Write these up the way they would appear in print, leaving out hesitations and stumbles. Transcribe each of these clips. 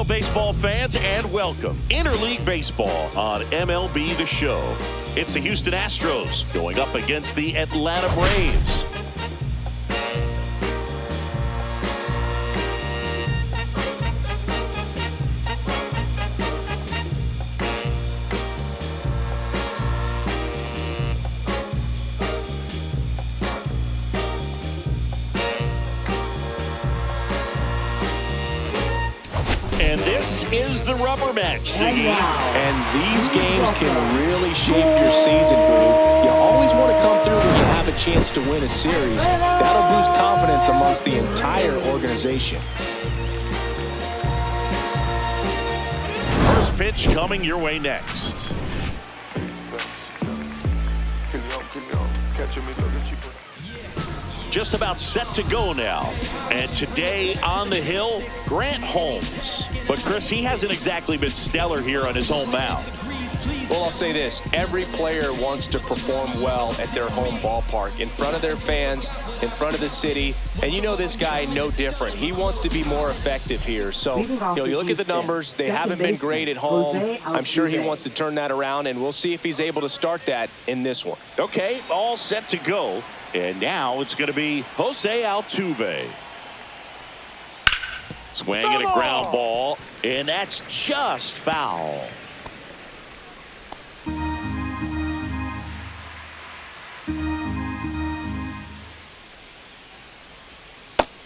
Hello, baseball fans, and welcome. Interleague Baseball on MLB The Show. It's the Houston Astros going up against the Atlanta Braves. And this is the rubber match, Ziggy. And these games can really shape your season, Boo. You always want to come through when you have a chance to win a series. That'll boost confidence amongst the entire organization. First pitch coming your way next. Just about set to go now. And today on the hill, Grant Holmes. But Chris, he hasn't exactly been stellar here on his home mound. Well, I'll say this. Every player wants to perform well at their home ballpark, in front of their fans, in front of the city. And you know this guy no different. He wants to be more effective here. So, you look at the numbers. They haven't been great at home. I'm sure he wants to turn that around, and we'll see if he's able to start that in this one. Okay, all set to go. And now it's going to be Jose Altuve. Swinging a ground ball, and that's just foul.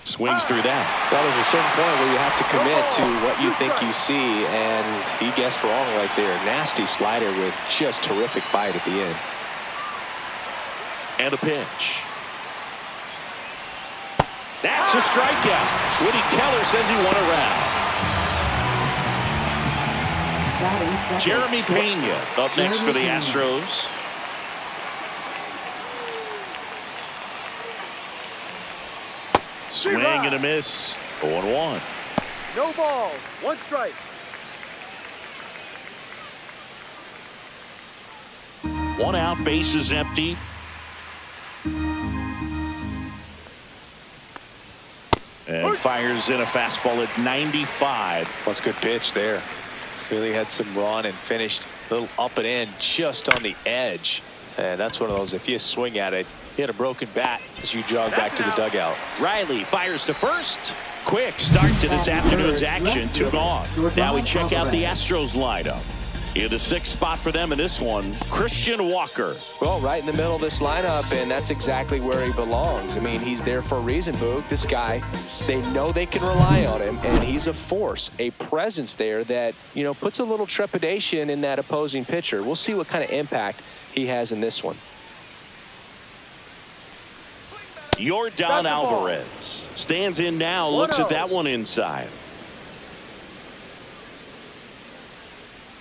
Swings through that. Well, there's a certain point where you have to commit to what you think you see, and he guessed wrong right there. Nasty slider with just terrific bite at the end. And a pitch. That's a strikeout. Woody Keller says he won a round. Jeremy Pena up next for the Astros. Swing and a miss. 0-1. No ball. One strike. One out, bases empty. And fires in a fastball at 95. That's a good pitch there. Really had some run and finished a little up and in just on the edge. And that's one of those, if you swing at it, you hit a broken bat as you jog back to the dugout. Riley fires to first. Quick start to this afternoon's action. 2 gone. Now we check out the Astros lineup. In the 6th spot for them in this one, Christian Walker. Well, right in the middle of this lineup, and that's exactly where he belongs. I mean, he's there for a reason, Boog. This guy, they know they can rely on him, and he's a force, a presence there that, puts a little trepidation in that opposing pitcher. We'll see what kind of impact he has in this one. Yordan Alvarez stands in now, looks at that one inside.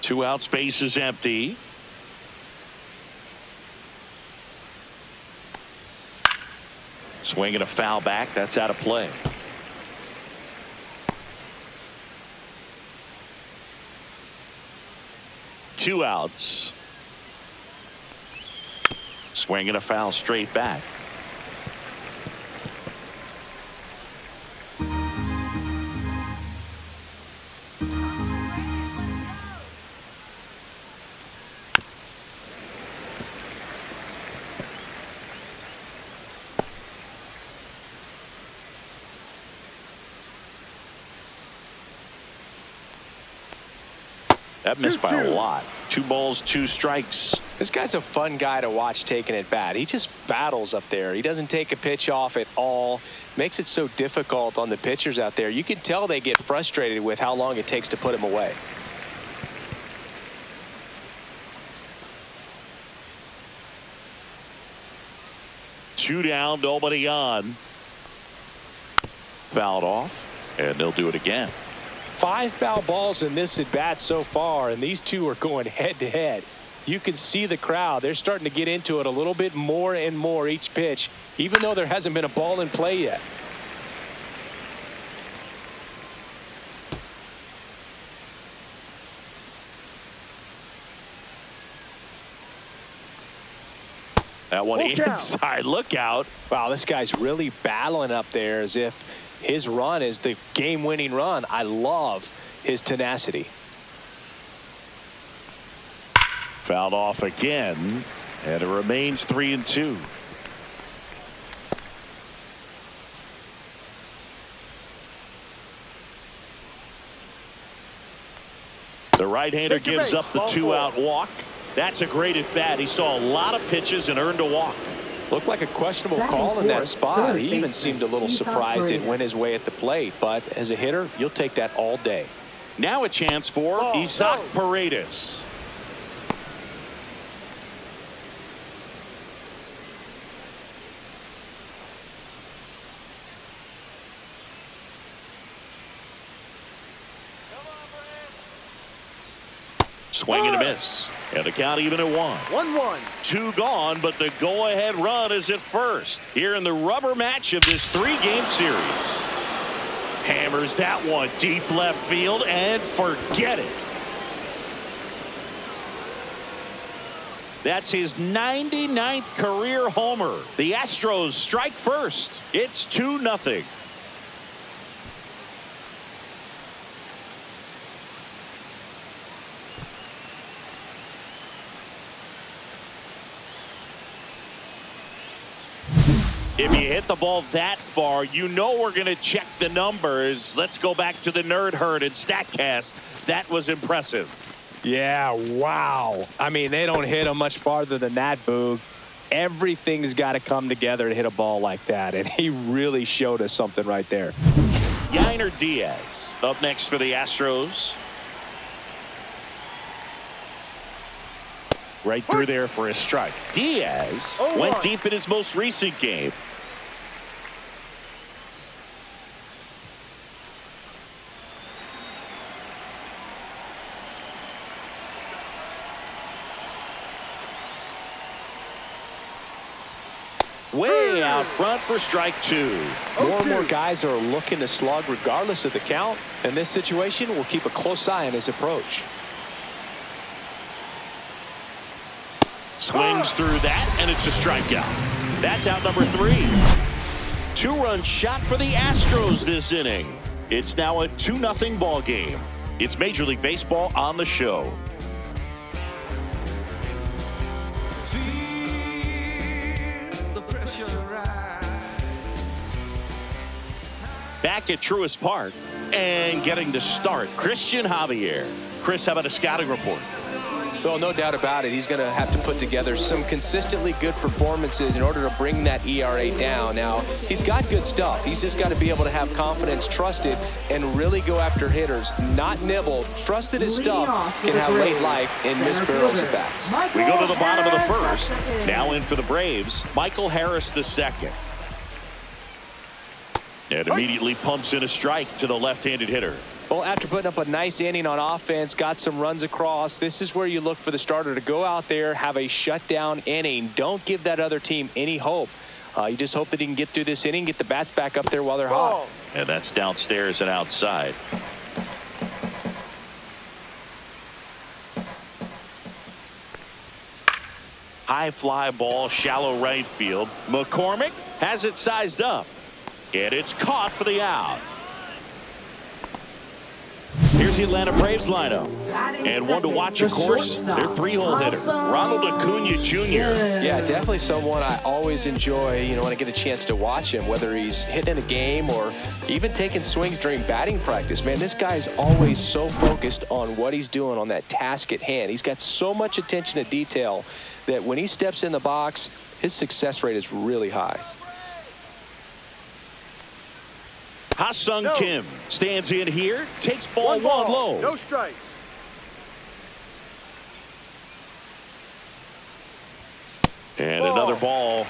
2 outs, base is empty. Swinging a foul back. That's out of play. Two outs. Swinging a foul straight back. That missed by a lot. 2 balls, 2 strikes. This guy's a fun guy to watch taking at bat. He just battles up there. He doesn't take a pitch off at all. Makes it so difficult on the pitchers out there. You can tell they get frustrated with how long it takes to put him away. Two down, nobody on. Fouled off, and they'll do it again. 5 foul balls in this at bat so far, and these two are going head to head. You can see the crowd. They're starting to get into it a little bit more and more each pitch, even though there hasn't been a ball in play yet. That one inside. Look out. Wow, this guy's really battling up there as if his run is the game-winning run. I love his tenacity. Fouled off again, and it remains 3-2. The right-hander gives up the two-out walk. That's a great at-bat. He saw a lot of pitches and earned a walk. Looked like a questionable call in that spot. He even seemed a little surprised it went his way at the plate. But as a hitter, you'll take that all day. Now a chance for Isaac Paredes. Swing and a miss. And the count even at 1. 1-1. 2 gone, but the go-ahead run is at first. Here in the rubber match of this 3-game series. Hammers that one deep left field and forget it. That's his 99th career homer. The Astros strike first. It's 2-0. If you hit the ball that far, you know we're going to check the numbers. Let's go back to the Nerd Herd and StatCast. That was impressive. Yeah, wow. I mean, they don't hit him much farther than that, Boog. Everything's got to come together to hit a ball like that, and he really showed us something right there. Yainer Diaz up next for the Astros. Right through there for a strike. Diaz went deep in his most recent game. Way out front for strike 2. More and more guys are looking to slug regardless of the count. In this situation, we'll keep a close eye on his approach. Swings through that, and it's a strikeout. That's out number 3. 2-run shot for the Astros this inning. It's now a 2-0 ball game. It's Major League Baseball on the show. Back at Truist Park and getting to start, Christian Javier. Chris, how about a scouting report? Well, no doubt about it. He's going to have to put together some consistently good performances in order to bring that ERA down. Now, he's got good stuff. He's just got to be able to have confidence, trust it, and really go after hitters, not nibble. Trust that his stuff can have late life and miss barrels at bats. We go to the bottom of the first. Now in for the Braves, Michael Harris II. And immediately pumps in a strike to the left-handed hitter. Well, after putting up a nice inning on offense, got some runs across, this is where you look for the starter to go out there, have a shutdown inning. Don't give that other team any hope. You just hope that he can get through this inning, get the bats back up there while they're hot. And that's downstairs and outside. High fly ball, shallow right field. McCormick has it sized up. And it's caught for the out. Here's the Atlanta Braves lineup. And one to watch, of course, their 3-hole hitter, Ronald Acuna Jr. Yeah, definitely someone I always enjoy, when I get a chance to watch him, whether he's hitting in a game or even taking swings during batting practice. Man, this guy's always so focused on what he's doing on that task at hand. He's got so much attention to detail that when he steps in the box, his success rate is really high. Ha-Sung Kim stands in here, takes ball 1 low. No strikes. And another ball.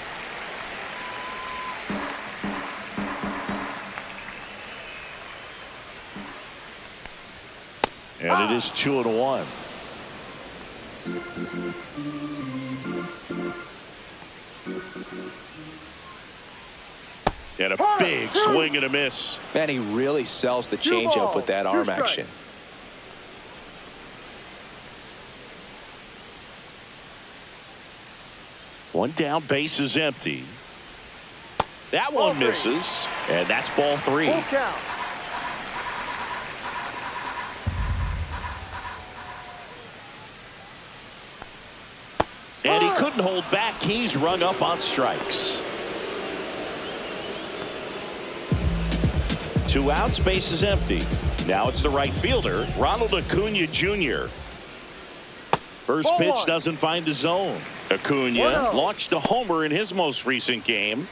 And it is 2-1. And a big swing and a miss. Man, he really sells the changeup with that arm action. One down, base is empty. That one misses, and that's ball 3. And he couldn't hold back. He's rung up on strikes. 2 outs, base is empty. Now it's the right fielder, Ronald Acuna Jr. First Ball pitch one. doesn't find the zone. Acuna launched a homer in his most recent game.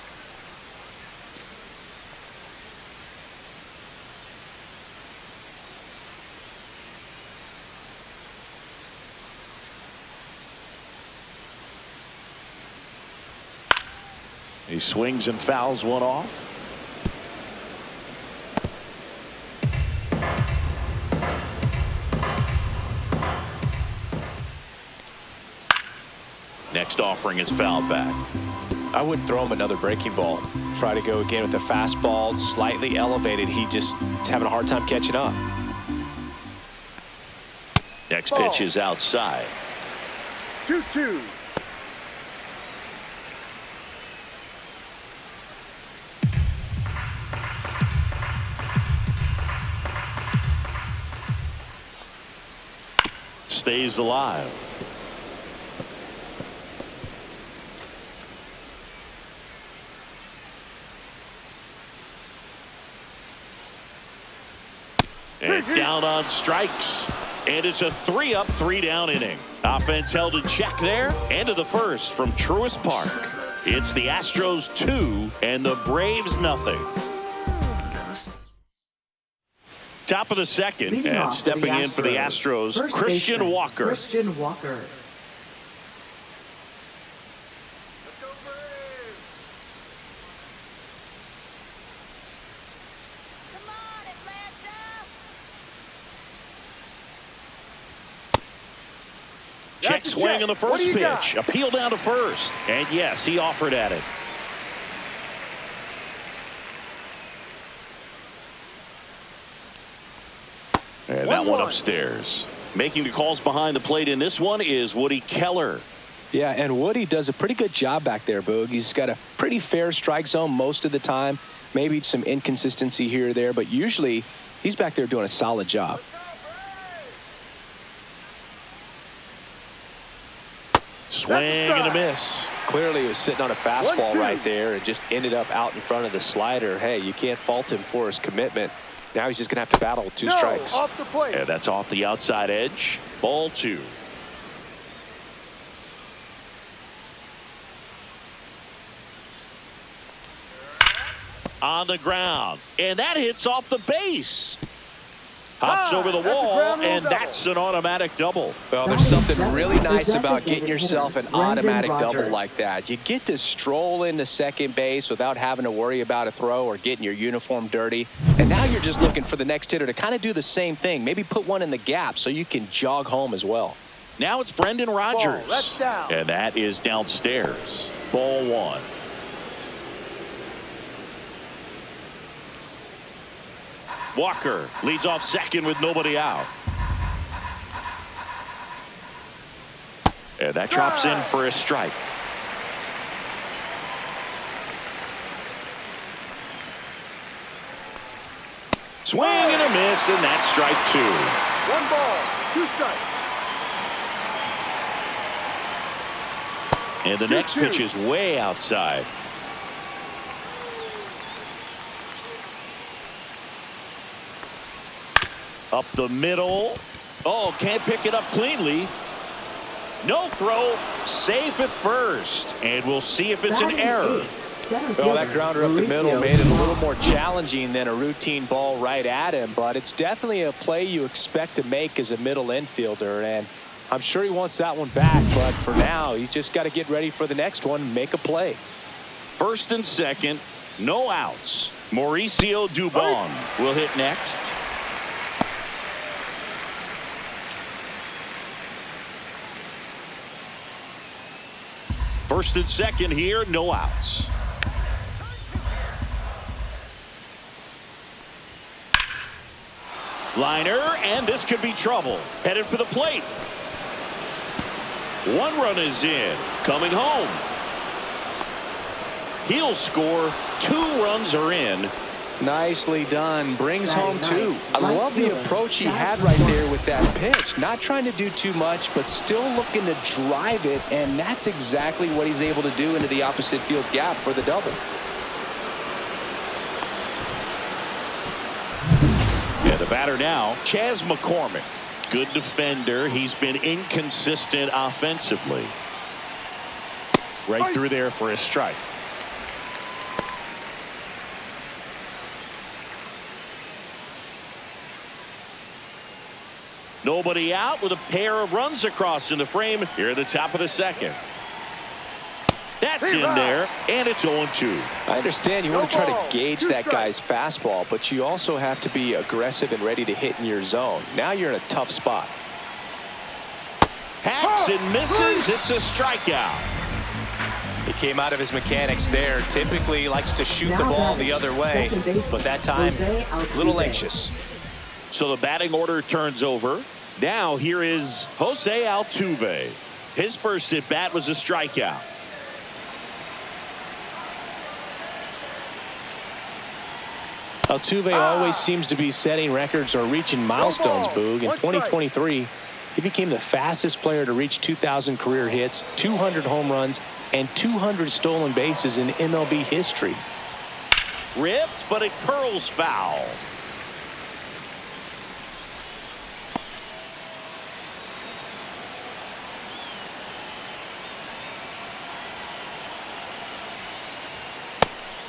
He swings and fouls one off. Next offering is fouled back. I wouldn't throw him another breaking ball. Try to go again with the fastball slightly elevated. He just is having a hard time catching up. Next pitch is outside. 2-2. Stays alive. And down on strikes. And it's a 3-up, 3-down inning. Offense held in check there. End of the first from Truist Park. It's the Astros 2 and the Braves nothing. Top of the second, and stepping in for the Astros, Christian Walker. Christian Walker. Check swing on the first pitch. Appeal down to first. And yes, he offered at it. And that one upstairs. Making the calls behind the plate in this one is Woody Keller. Yeah, and Woody does a pretty good job back there, Boog. He's got a pretty fair strike zone most of the time. Maybe some inconsistency here or there, but usually he's back there doing a solid job. Swing and a miss. Clearly he was sitting on a fastball right there and just ended up out in front of the slider. Hey, you can't fault him for his commitment. Now he's just going to have to battle with 2 strikes. Off the plate. And that's off the outside edge. Ball 2. On the ground. And that hits off the base. Hops over the wall, and that's an automatic double. Well, there's something really nice about getting yourself an automatic double like that. You get to stroll into second base without having to worry about a throw or getting your uniform dirty. And now you're just looking for the next hitter to kind of do the same thing. Maybe put one in the gap so you can jog home as well. Now it's Brendan Rodgers. That's down. And that is downstairs. Ball 1. Walker leads off second with nobody out. And that drops in for a strike. Swing and a miss, and that's strike 2. 1 ball, 2 strikes. And the next pitch is way outside. Up the middle. Oh, can't pick it up cleanly. No throw. Safe at first. And we'll see if it's an error. Well, that grounder up the middle made it a little more challenging than a routine ball right at him, but it's definitely a play you expect to make as a middle infielder, and I'm sure he wants that one back, but for now, you just got to get ready for the next one and make a play. First and second, no outs. Mauricio Dubon will hit next. First and second here, no outs. Liner, and this could be trouble. Headed for the plate. 1 run is in. Coming home. He'll score. 2 runs are in. Nicely done. Brings home two. I love the approach he had right there with that pitch. Not trying to do too much, but still looking to drive it, and that's exactly what he's able to do into the opposite field gap for the double. Yeah, the batter now, Chas McCormick. Good defender. He's been inconsistent offensively. Right through there for a strike. Nobody out with a pair of runs across in the frame here at the top of the second. That's in there, and it's 0-2. I understand you want to try to gauge that guy's fastball, but you also have to be aggressive and ready to hit in your zone. Now you're in a tough spot. Hacks and misses. It's a strikeout. He came out of his mechanics there. Typically he likes to shoot the ball the other way, but that time a little anxious. So the batting order turns over. Now here is Jose Altuve. His first at bat was a strikeout. Altuve always seems to be setting records or reaching milestones, Boog. In 2023, he became the fastest player to reach 2,000 career hits, 200 home runs, and 200 stolen bases in MLB history. Ripped, but it curls foul.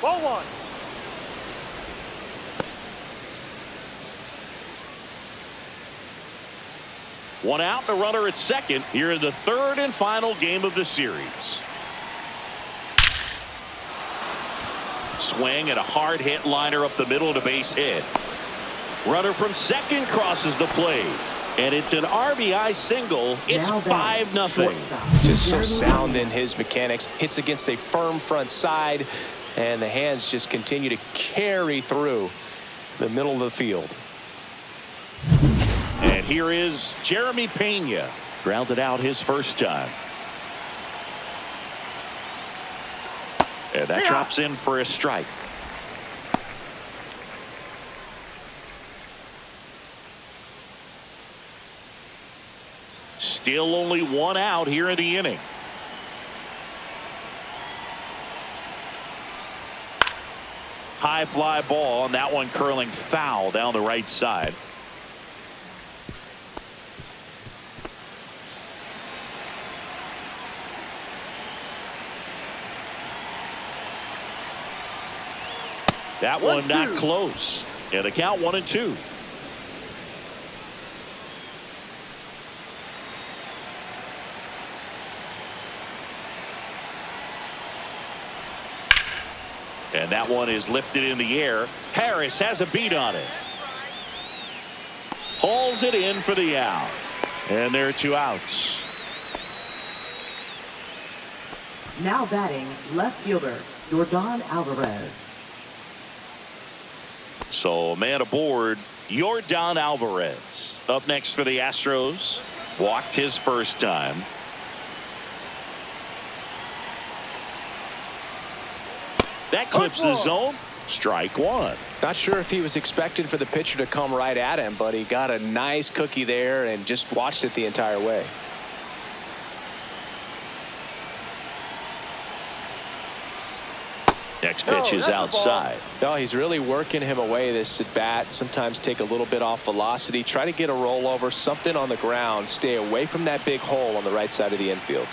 Ball one. One out, the runner at second here in the third and final game of the series. Swing and a hard hit liner up the middle to base hit. Runner from second crosses the plate. And it's an RBI single. It's 5-0. Just so sound in his mechanics. Hits against a firm front side. And the hands just continue to carry through the middle of the field. And here is Jeremy Pena. Grounded out his first time. And that drops in for a strike. Still only one out here in the inning. High fly ball, and that one curling foul down the right side. That one not close. And the count 1-2. And that one is lifted in the air. Harris has a beat on it. Hauls it in for the out. And there are two outs. Now batting, left fielder, Yordan Alvarez. So man aboard, Yordan Alvarez. Up next for the Astros. Walked his first time. That clips the zone. Strike one. Not sure if he was expecting for the pitcher to come right at him, but he got a nice cookie there and just watched it the entire way. Next pitch is outside. No, he's really working him away this at bat. Sometimes take a little bit off velocity. Try to get a rollover, something on the ground. Stay away from that big hole on the right side of the infield.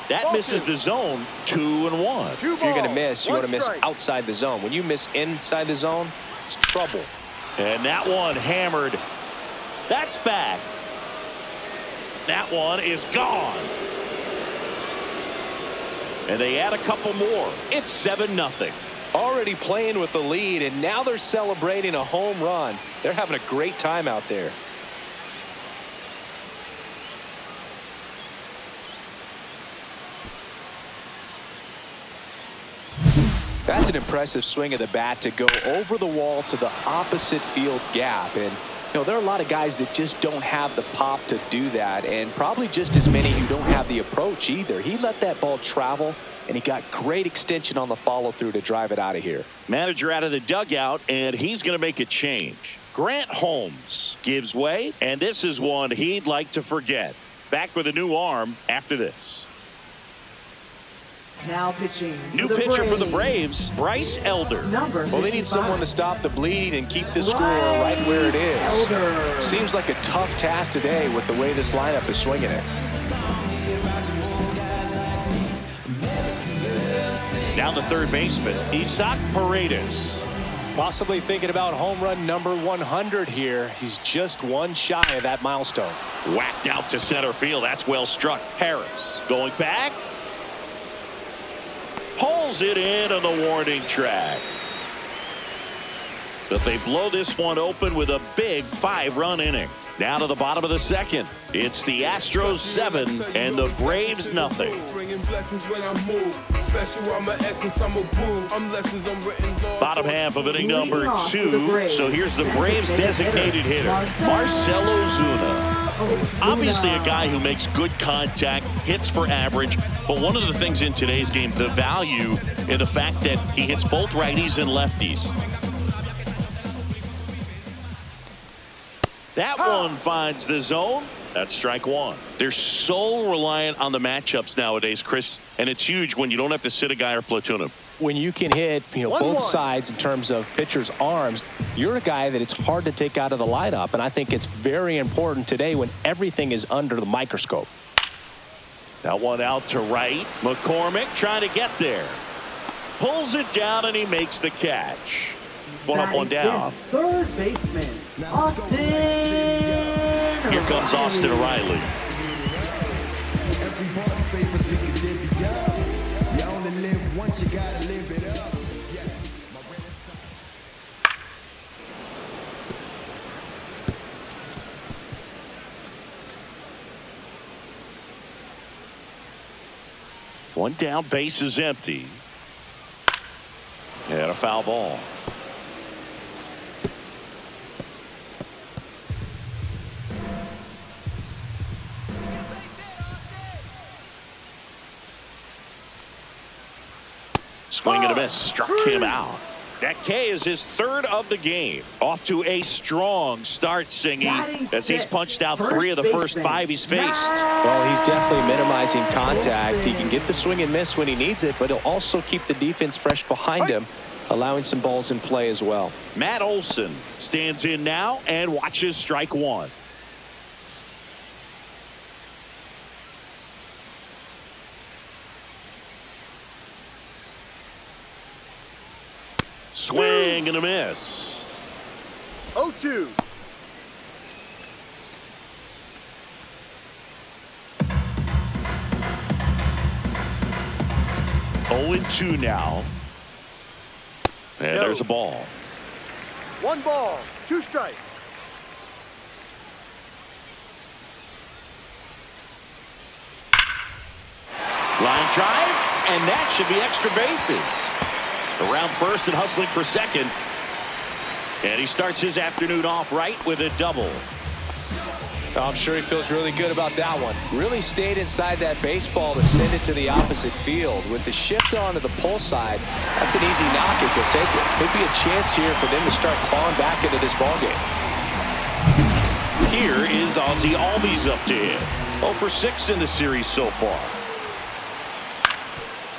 That misses the zone. 2-1. If you're going to miss, you want to miss outside the zone. When you miss inside the zone, it's trouble. And that one hammered. That's back. That one is gone. And they add a couple more. It's 7-0. Already playing with the lead, and now they're celebrating a home run. They're having a great time out there. That's an impressive swing of the bat to go over the wall to the opposite field gap. And you know, there are a lot of guys that just don't have the pop to do that, and probably just as many who don't have the approach either. He let that ball travel and he got great extension on the follow-through to drive it out of here. Manager out of the dugout, and he's going to make a change. Grant Holmes gives way, and this is one he'd like to forget. Back with a new arm after this. Now pitching. New pitcher for the Braves, Bryce Elder. Well, they need someone to stop the bleeding and keep the score right where it is. Seems like a tough task today with the way this lineup is swinging it. Down the third baseman, Isaac Paredes. Possibly thinking about home run number 100 here. He's just one shy of that milestone. Whacked out to center field. That's well struck. Harris going back. Pulls it in on the warning track. But they blow this one open with a big 5-run inning. Now to the bottom of the second. It's the Astros 7 and the Braves nothing. Bottom half of inning number 2. So here's the Braves designated hitter, Marcell Ozuna. Obviously a guy who makes good contact, hits for average, but one of the things in today's game, the value in the fact that he hits both righties and lefties. That one finds the zone. That's strike one. They're so reliant on the matchups nowadays, Chris, and it's huge when you don't have to sit a guy or platoon him. When you can hit, both sides in terms of pitchers' arms, you're a guy that it's hard to take out of the lineup, and I think it's very important today when everything is under the microscope. That one out to right. McCormick trying to get there. Pulls it down, and he makes the catch. One up, one down. Third baseman, Austin. Here comes Austin Riley. One down, base is empty. And a foul ball. Swing and a miss, struck him out. That K is his third of the game. Off to a strong start, Singy, as he's punched out 3 of the first 5 he's faced. Well, he's definitely minimizing contact. He can get the swing and miss when he needs it, but he'll also keep the defense fresh behind him, allowing some balls in play as well. Matt Olson stands in now and watches strike one. Swing and a miss. 0-2. Oh and 2 now. And there's a ball. 1 ball, 2 strikes. Line drive, and that should be extra bases. Around first and hustling for second. And he starts his afternoon off right with a double. I'm sure he feels really good about that one. Really stayed inside that baseball to send it to the opposite field. With the shift onto the pull side, that's an easy knock if he'll take it. Could be a chance here for them to start clawing back into this ballgame. Here is Ozzie Albies up to hit. 0 for 6 in the series so far.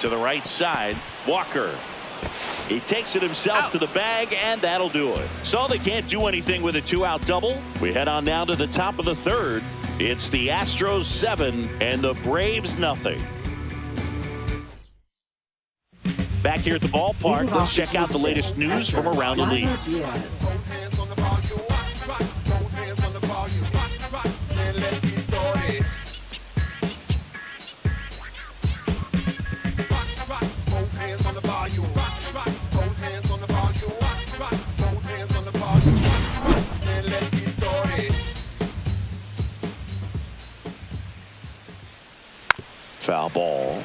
To the right side, Walker. He takes it himself to the bag, and that'll do it. So they can't do anything with a 2-out double. We head on down to the top of the third. It's the Astros 7 and the Braves nothing. Back here at the ballpark, let's check out the latest news from around the league. Foul ball.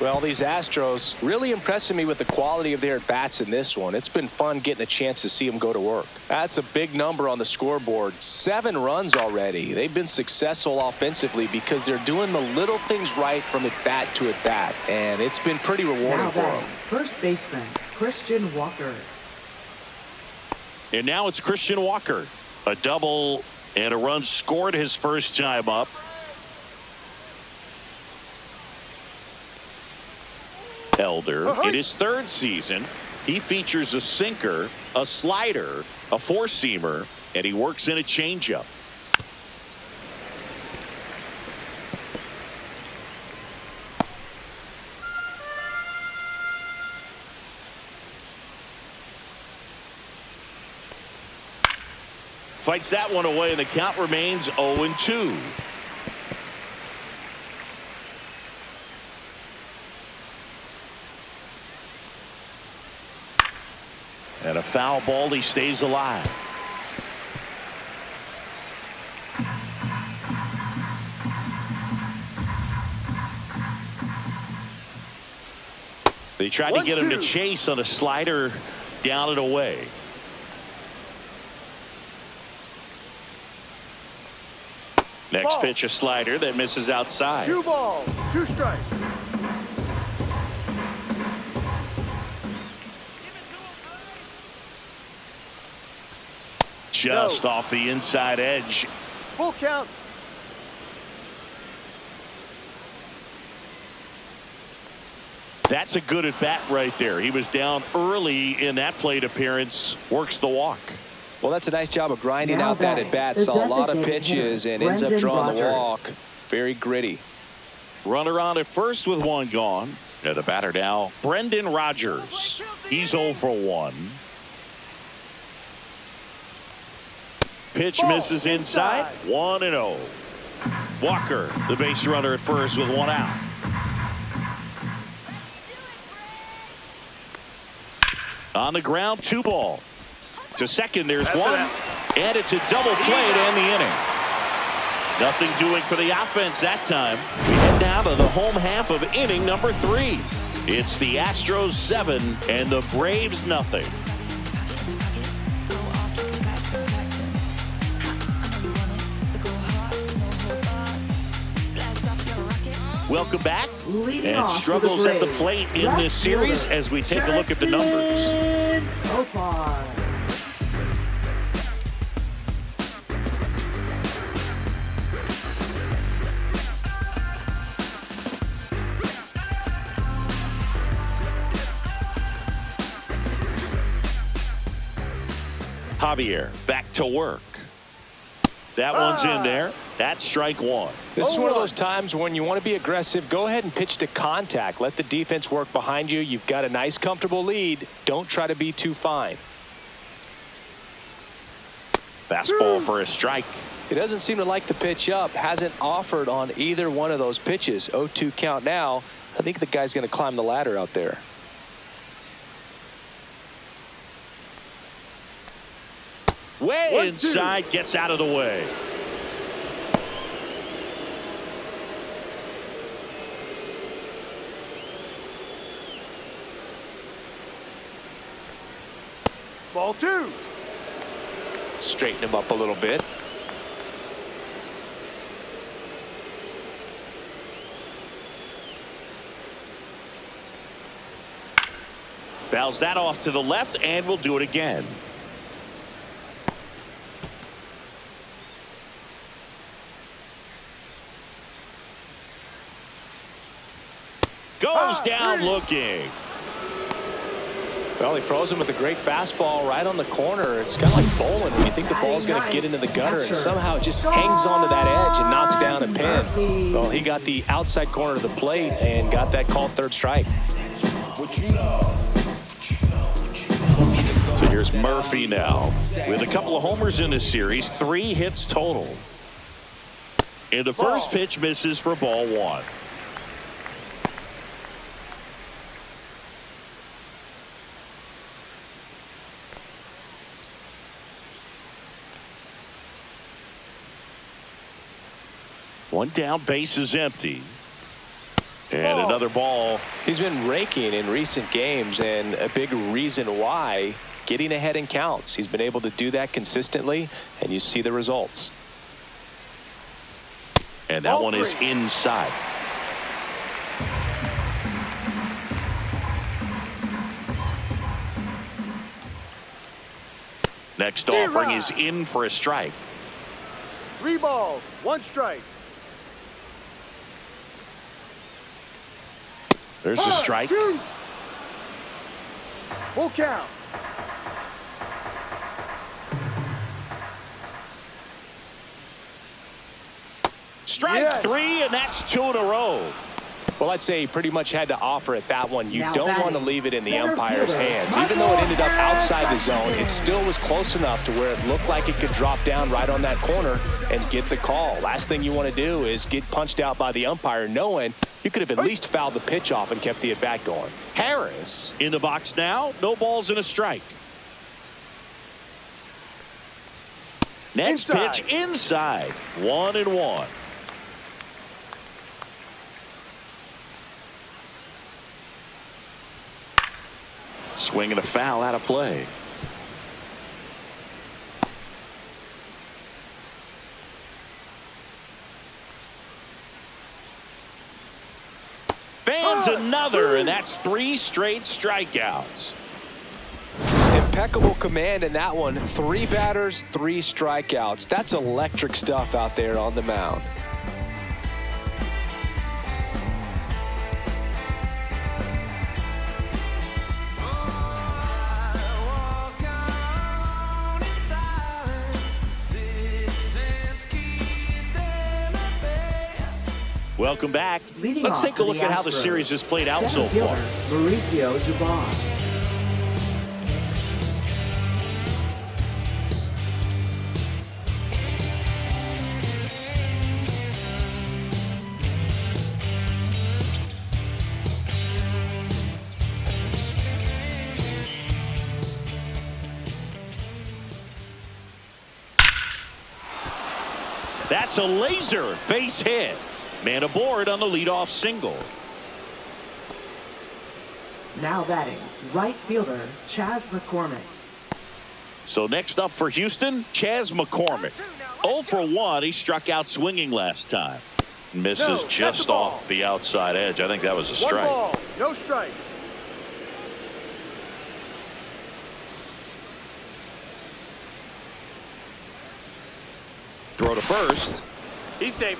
Well, these Astros really impressing me with the quality of their at-bats in this one. It's been fun getting a chance to see them go to work. That's a big number on the scoreboard. 7 runs already. They've been successful offensively because they're doing the little things right from at-bat to at-bat, and it's been pretty rewarding for them. First baseman, Christian Walker. And now it's Christian Walker. A double and a run scored his first time up. Elder in his 3rd season. He features a sinker, a slider, a four-seamer, and he works in a changeup. Fights that one away, and the count remains 0-2. And a foul ball, he stays alive. They tried to get him to chase on a slider down and away. Next pitch, a slider that misses outside. 2 balls, 2 strikes. Just off the inside edge. Full count. That's a good at bat right there. He was down early in that plate appearance. Works the walk. Well, that's a nice job of grinding out that at bat. Saw a lot of pitches and ends up drawing the walk. Very gritty. Runner on at first with 1 gone. And the batter now, Brendan Rodgers. He's 0 for 1. Pitch misses inside. 1-0. Walker, the base runner at first with 1 out. On the ground, 2 ball. To second, there's 1. And it's a double play to end the inning. Nothing doing for the offense that time. We head now to the home half of inning number 3. It's the Astros 7 and the Braves nothing. Welcome back. And struggles at the plate in this series as we take a look at the numbers. Javier back to work. That one's in there. That's strike 1. This is one of those times when you want to be aggressive. Go ahead and pitch to contact. Let the defense work behind you. You've got a nice, comfortable lead. Don't try to be too fine. Fastball for a strike. He doesn't seem to like to pitch up. Hasn't offered on either one of those pitches. 0-2 count now. I think the guy's going to climb the ladder out there. Way inside, gets out of the way. Ball 2. Straighten him up a little bit. Fouls that off to the left, and we'll do it again. Goes down looking. Well, he froze him with a great fastball right on the corner. It's kind of like bowling when you think the ball's going to get into the gutter, and somehow it just hangs onto that edge and knocks down a pin. Well, he got the outside corner of the plate and got that called 3rd strike. So here's Murphy now with a couple of homers in this series, 3 hits total. And the first pitch misses for ball 1. One down, base is empty. And another Another ball. He's been raking in recent games, and a big reason why, getting ahead in counts. He's been able to do that consistently, and you see the results. And that one is inside. Next offering is in for a strike. 3 balls, 1 strike. There's a strike. 2. Full count. Strike 3, and that's 2 in a row. Well, I'd say he pretty much had to offer at that one. You Now don't want to leave it in the umpire's hands. Even though it ended up outside the zone, it still was close enough to where it looked like it could drop down right on that corner and get the call. Last thing you want to do is get punched out by the umpire knowing you could have at least fouled the pitch off and kept the at-bat going. Harris in the box now. No balls and a strike. Next pitch inside. 1-1. Swing and a foul out of play. Fans another, and that's 3 straight strikeouts. Impeccable command in that one. 3 batters, 3 strikeouts. That's electric stuff out there on the mound. Welcome back. Leading Let's off take a for look the at how the Astros, series has played out so center far. fielder, Mauricio Jabbar. That's a laser base hit. Man aboard on the leadoff single. Now batting, right fielder, Chas McCormick. So next up for Houston, Chas McCormick. 0 for 1. He struck out swinging last time. Misses just off the outside edge. I think that was a 1 strike. ball, no strikes. Throw to first. He's safe.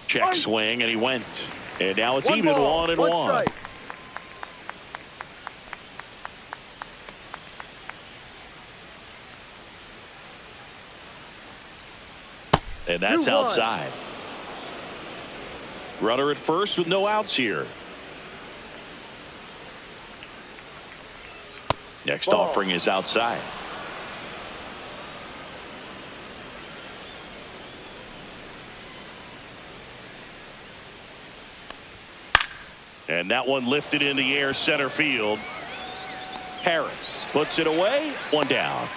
Check swing, and he went. And now it's 1 even ball, 1-1. strike. And that's 2-1. outside. Runner at first with no outs here. Next Ball. offering is outside. And that one lifted in the air center field. Harris puts it away. 1 down.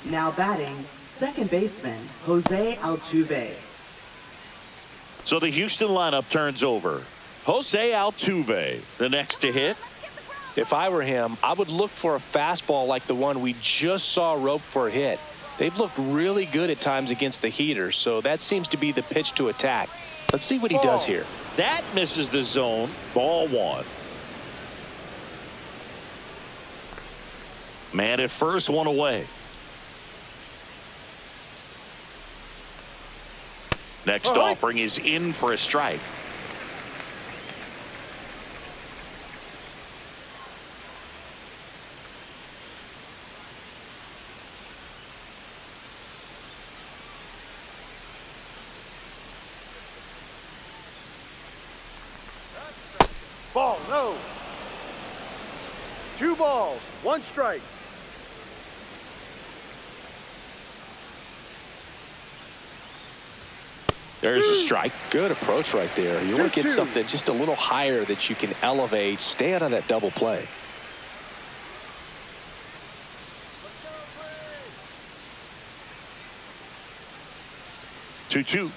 Now batting, second baseman, Jose Altuve. So the Houston lineup turns over. Jose Altuve, the next to hit. If I were him, I would look for a fastball like the one we just saw roped for a hit. They've looked really good at times against the heaters, so that seems to be the pitch to attack. Let's see what he does here. That misses the zone. Ball 1. Man at first, 1 away. Next offering is in for a strike. Ball, no. 2 balls, 1 strike. There's a strike. Good approach right there. You want to get 2-2. something just a little higher that you can elevate. Stay out of that double play. 2-2.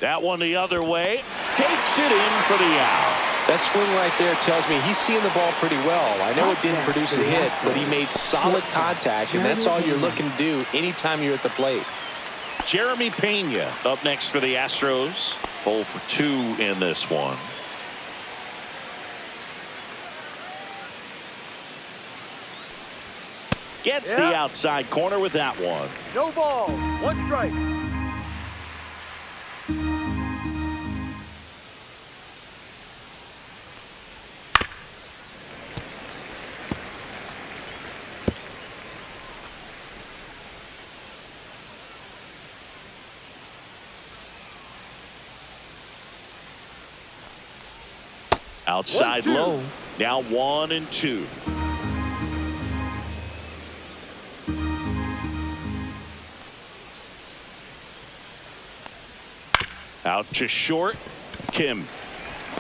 That one the other way. Takes it in for the out. That swing right there tells me he's seeing the ball pretty well. I know it didn't produce a hit, but he made solid contact, and that's all you're looking to do anytime you're at the plate. Jeremy Pena up next for the Astros. 0 for 2 in this one. Gets the outside corner with that one. No ball. 1 strike. Outside 1-2. low. Now 1-2. Out to short. Kim.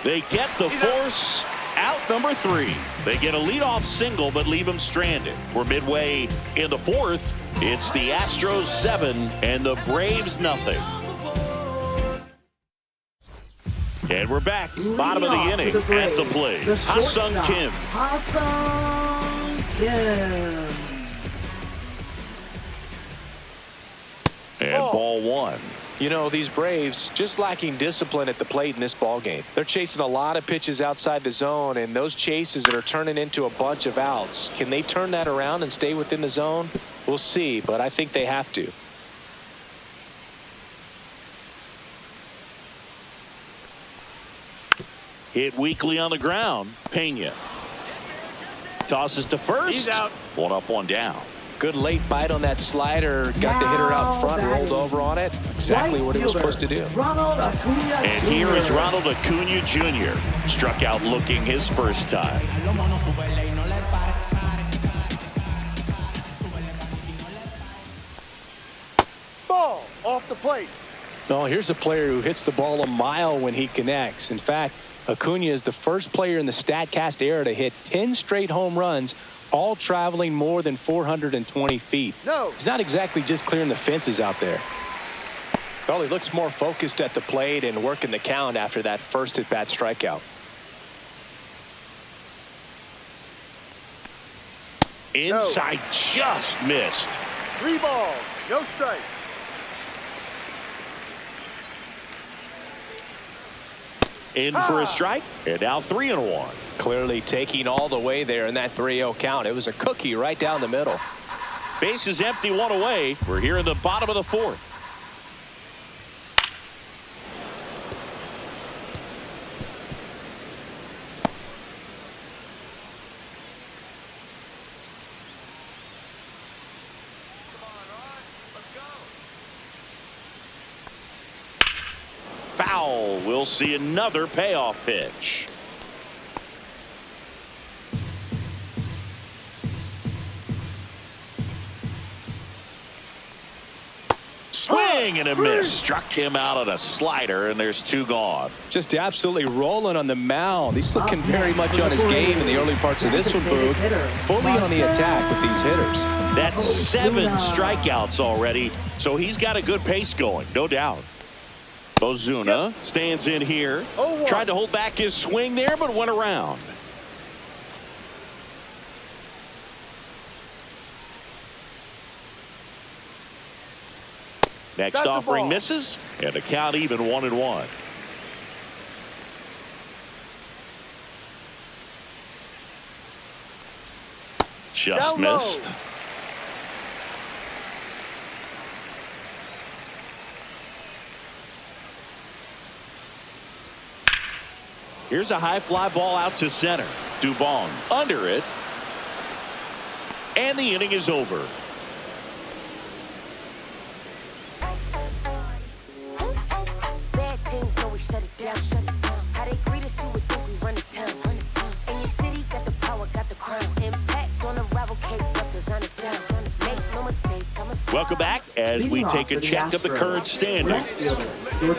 They get the force. Out number 3. They get a leadoff single but leave him stranded. We're midway in the 4th. It's the Astros 7 and the Braves nothing. And we're back. Bottom of the inning at the plate. Ha-Sung Kim. Ha-Sung Kim. And ball 1. You know, these Braves just lacking discipline at the plate in this ballgame. They're chasing a lot of pitches outside the zone, and those chases that are turning into a bunch of outs. Can they turn that around and stay within the zone? We'll see, but I think they have to. Hit weakly on the ground. Pena tosses to first. He's out. 1 up, 1 down. Good late bite on that slider. Got the hitter out in front, rolled over on it. Exactly what he was supposed to do. Ronald Acuna And Jr. here is Ronald Acuna Jr. Struck out looking his first time. Ball off the plate. No, here's a player who hits the ball a mile when he connects. In fact, Acuna is the first player in the StatCast era to hit 10 straight home runs, all traveling more than 420 feet. No. He's not exactly just clearing the fences out there. Well, he looks more focused at the plate and working the count after that first at-bat strikeout. Inside, just missed. 3 balls. No strike. In for a strike. And now 3-1. Clearly taking all the way there in that 3-0 count. It was a cookie right down the middle. Base is empty, 1 away. We're here in the bottom of the 4th. Foul. We'll see another payoff pitch. Swing and a miss. Struck him out on a slider, and there's 2 gone. Just absolutely rolling on the mound. He's looking very much on his game in the early parts of this one, Boog. Fully on the attack with these hitters. That's 7 strikeouts already, so he's got a good pace going, no doubt. Ozuna stands in here. Tried to hold back his swing there, but went around. Next offering misses, and the count even 1-1. Just missed. Here's a high fly ball out to center. Dubon under it. And the inning is over. Bad teams know we shut it down, shut it down. How they greet us, you would think we run the town, run the town. In your city, got the power, got the crown. Impact on the rival, cake up, design it down. Make no mistake, I'm a Welcome back as we take a check of the current standings.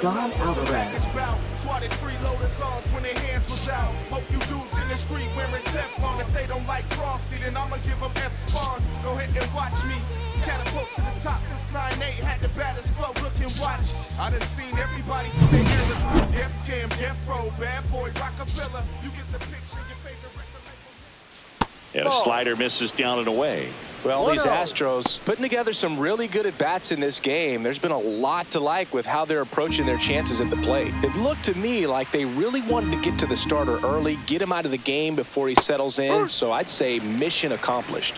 Gunnar Henderson. Swatted freeloader songs when their hands was out. Hope you dudes in the street wearing Teflon. If they don't like Frosty, then I'ma give them F-Spawn. Go ahead and watch me Catapult to the top since 9-8. Had the baddest flow, look and watch. I done seen everybody from the airless. Def Jam, Death Row, Bad Boy, Rockefeller. You get the picture, your favorite record label. And a slider misses down and away. Well, these 1-0. Astros putting together some really good at-bats in this game. There's been a lot to like with how they're approaching their chances at the plate. It looked to me like they really wanted to get to the starter early, get him out of the game before he settles in. So I'd say mission accomplished.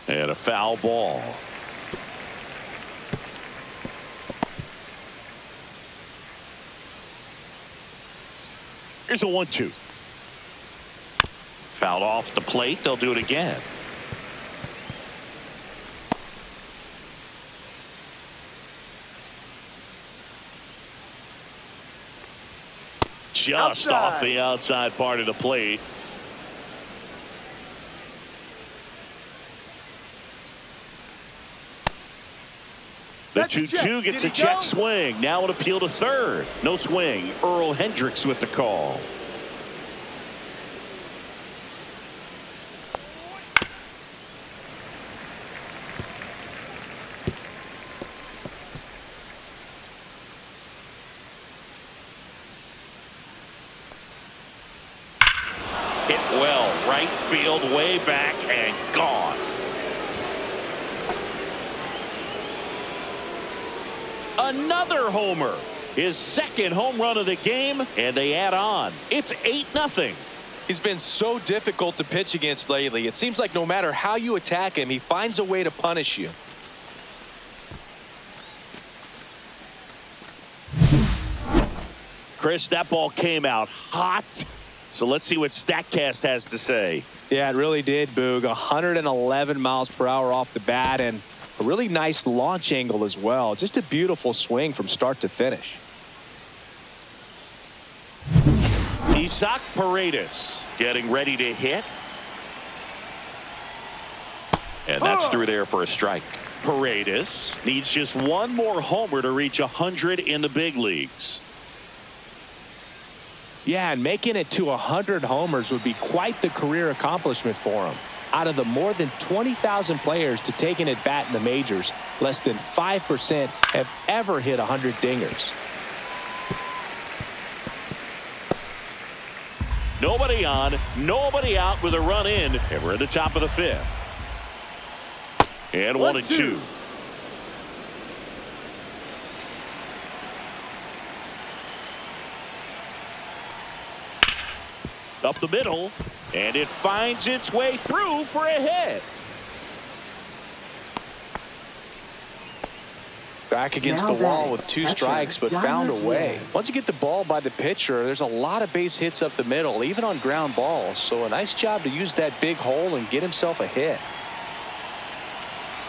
And a foul ball. Here's a 1-2. Fouled off the plate. They'll do it again. Just off the outside part of the plate. The 2-2 gets a check swing. Now an appeal to third. No swing. Earl Hendricks with the call. Hit well. Right field, way back, and gone. Another homer. His second home run of the game, and they add on. It's 8-0. He's been so difficult to pitch against lately. It seems like no matter how you attack him, he finds a way to punish you. Chris, that ball came out hot. So let's see what StatCast has to say. Yeah, it really did, Boog. 111 miles per hour off the bat, and a really nice launch angle as well. Just a beautiful swing from start to finish. Isaac Paredes getting ready to hit. And that's through there for a strike. Paredes needs just one more homer to reach 100 in the big leagues. Yeah, and making it to 100 homers would be quite the career accomplishment for him. Out of the more than 20,000 players to take an at-bat in the majors, less than 5% have ever hit 100 dingers. Nobody on, nobody out with a run in, and we're at the top of the fifth. And 1-2. Up the middle, and it finds its way through for a hit. Back against the wall with 2 strikes, but found a way. Once you get the ball by the pitcher, there's a lot of base hits up the middle, even on ground balls. So a nice job to use that big hole and get himself a hit.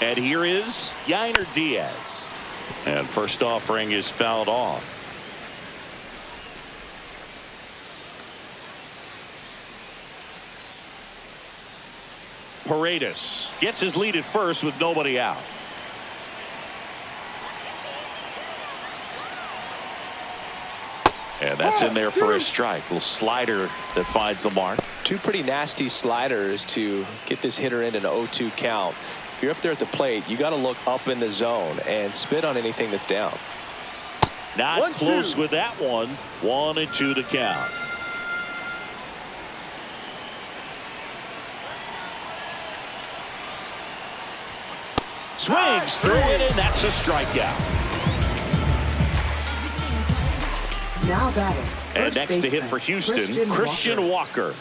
And here is Yainer Diaz. And first offering is fouled off. Paredes gets his lead at first with nobody out. And that's in there for a strike. Little slider that finds the mark. 2 pretty nasty sliders to get this hitter in an 0-2 count. If you're up there at the plate, you got to look up in the zone and spit on anything that's down. Not close with that one. 1-2 to count. Swings through it, and that's a strikeout. Now batting. And next to hit for Houston, Christian Walker.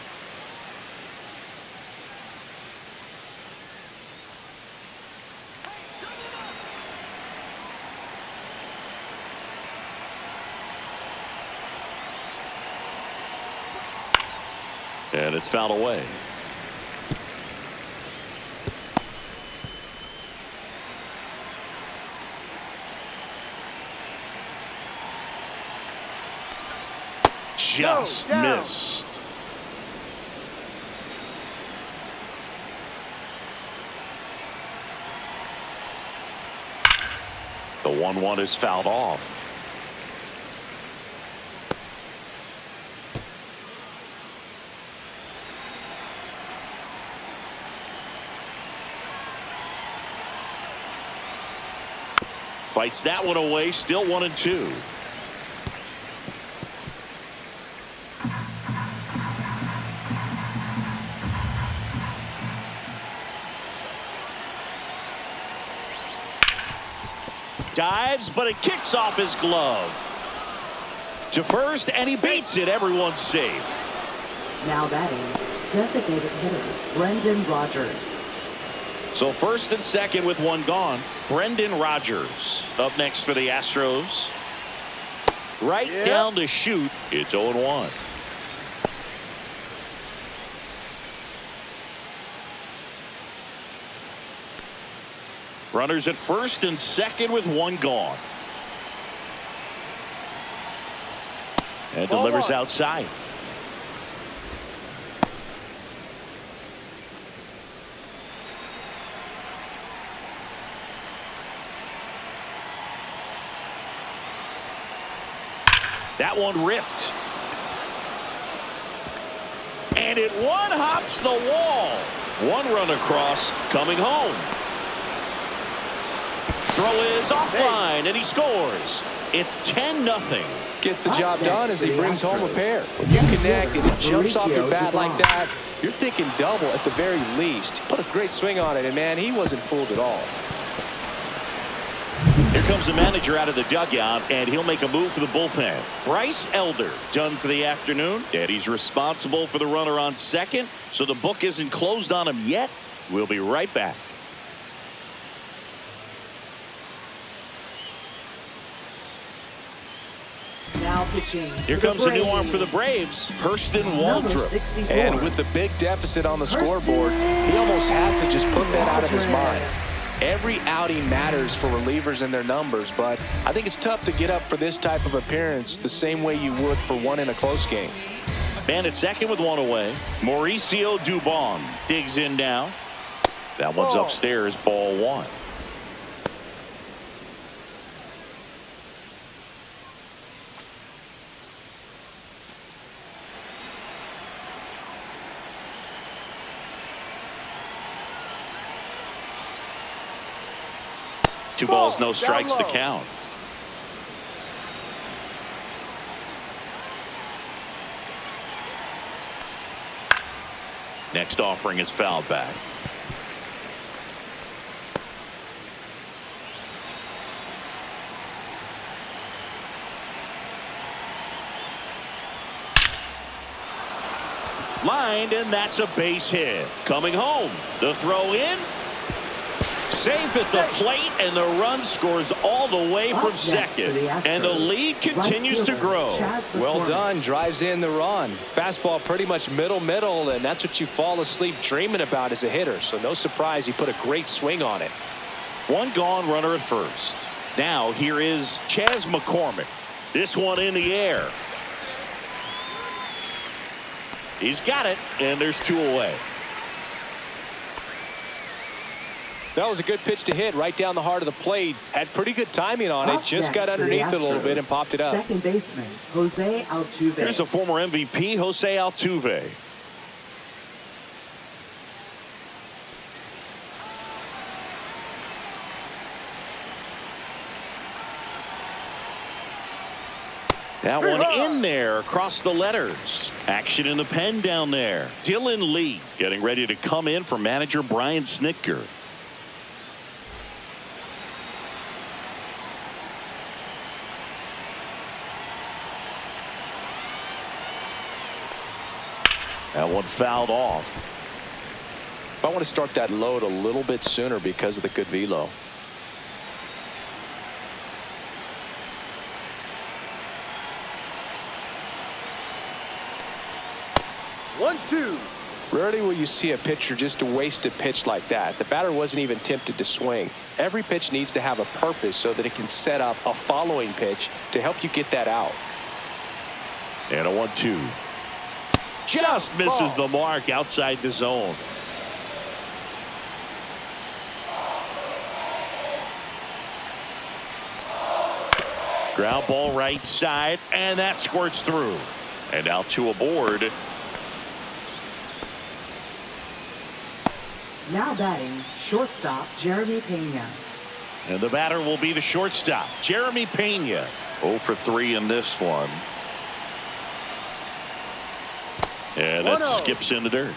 And it's fouled away. Just missed. The 1-1 is fouled off. Fights that one away, still 1-2. Dives, but it kicks off his glove. To first, and he beats it. Everyone's safe. Now batting, designated hitter, Brendan Rodgers. So first and second with one gone. Brendan Rodgers up next for the Astros. Right down to shoot. It's 0-1. Runners at first and second with one gone. And delivers outside. That one ripped. And it one-hops the wall. One run across, coming home. Throw is offline, and he scores. It's 10-0. Gets the job done as he brings home a pair. When you connect and it jumps off your bat like that, you're thinking double at the very least. Put a great swing on it, and man, he wasn't fooled at all. Here comes the manager out of the dugout, and he'll make a move for the bullpen. Bryce Elder done for the afternoon, and he's responsible for the runner on second, so the book isn't closed on him yet. We'll be right back. Now pitching. Here comes a new arm for the Braves, Hurston Waldrop. And with the big deficit on the scoreboard, he almost has to just put that out of his mind. Every outing matters for relievers and their numbers, but I think it's tough to get up for this type of appearance the same way you would for one in a close game. Man at second with one away. Mauricio Dubon digs in now. That one's upstairs, ball one. Two balls, no strikes to count. Next offering is fouled back. Lined, and that's a base hit. Coming home, the throw in. Safe at the plate, and the run scores all the way from second. And the lead continues to grow. Well done. Drives in the run. Fastball pretty much middle, and that's what you fall asleep dreaming about as a hitter. So no surprise he put a great swing on it. One gone, runner at first. Now here is Chas McCormick. This one in the air. He's got it, and there's two away. That was a good pitch to hit right down the heart of the plate. Had pretty good timing on it. Just got underneath it a little bit and popped it up. Second baseman, Jose Altuve. Here's the former MVP, Jose Altuve. That one in there across the letters. Action in the pen down there. Dylan Lee getting ready to come in for manager Brian Snitker. That one fouled off. I want to start that load a little bit sooner because of the good velo. One, two. Rarely will you see a pitcher just waste a pitch like that. The batter wasn't even tempted to swing. Every pitch needs to have a purpose so that it can set up a following pitch to help you get that out. And a 1-2. Just misses the mark outside the zone. Ground ball right side, and that squirts through. And now two aboard. Now batting, shortstop Jeremy Pena. And the batter will be the shortstop, Jeremy Pena. 0 for 3 in this one. And that skips in the dirt.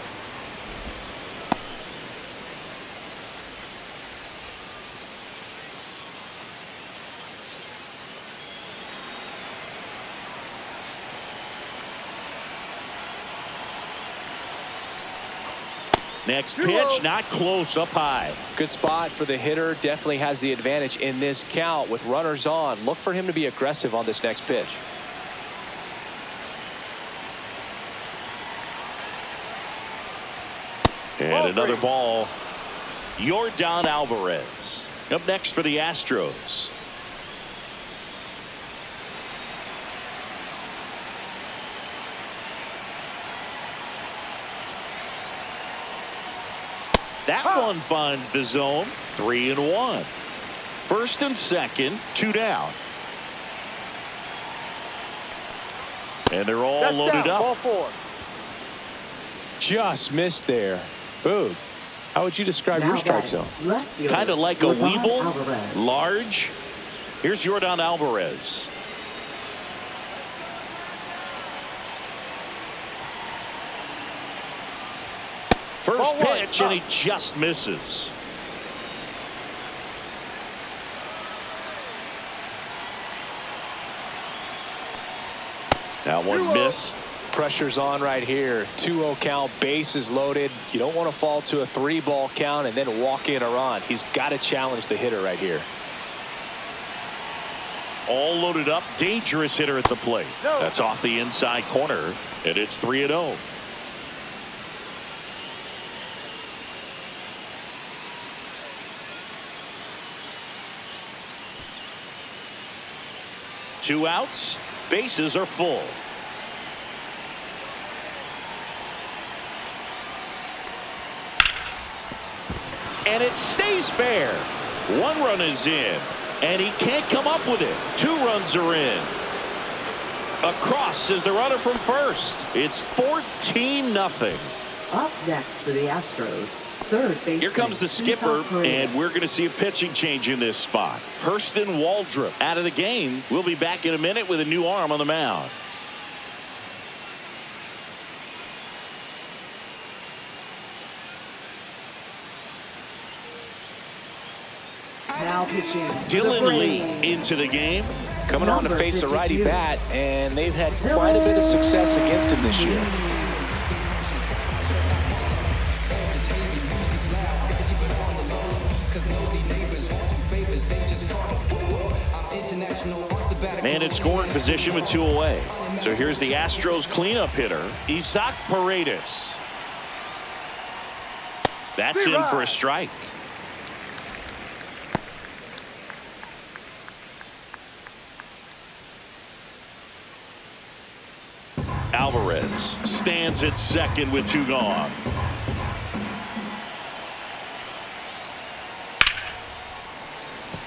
Next pitch, not close, up high. Good spot for the hitter. Definitely has the advantage in this count with runners on. Look for him to be aggressive on this next pitch. And another ball. Yordan Alvarez up next for the Astros. That one finds the zone. 3-1. First and second, 2 down. And they're all loaded up. Ball 4. Just missed there. Boog. How would you describe your strike zone? Kind of like a Weeble, large. Here's Yordan Alvarez. First pitch, and he just misses. That one missed. Pressure's on right here. 2-0 count, bases loaded. You don't want to fall to a 3-ball count and then walk in a run. He's got to challenge the hitter right here. All loaded up, dangerous hitter at the plate. That's off the inside corner, and it's 3-0. Two outs, bases are full. And it stays fair. 1 run is in, and he can't come up with it. 2 runs are in. Across is the runner from first. It's 14-0. Up next for the Astros, third baseman. Here comes the skipper, and we're going to see a pitching change in this spot. Hurston Waldrop out of the game. We'll be back in a minute with a new arm on the mound. Now pitching Dylan Lee into the game. Coming on to face a righty bat, and they've had quite a bit of success against him this year. Man in scoring position with 2 away. So here's the Astros cleanup hitter, Isaac Paredes. That's in for a strike. Alvarez stands at second with 2 gone.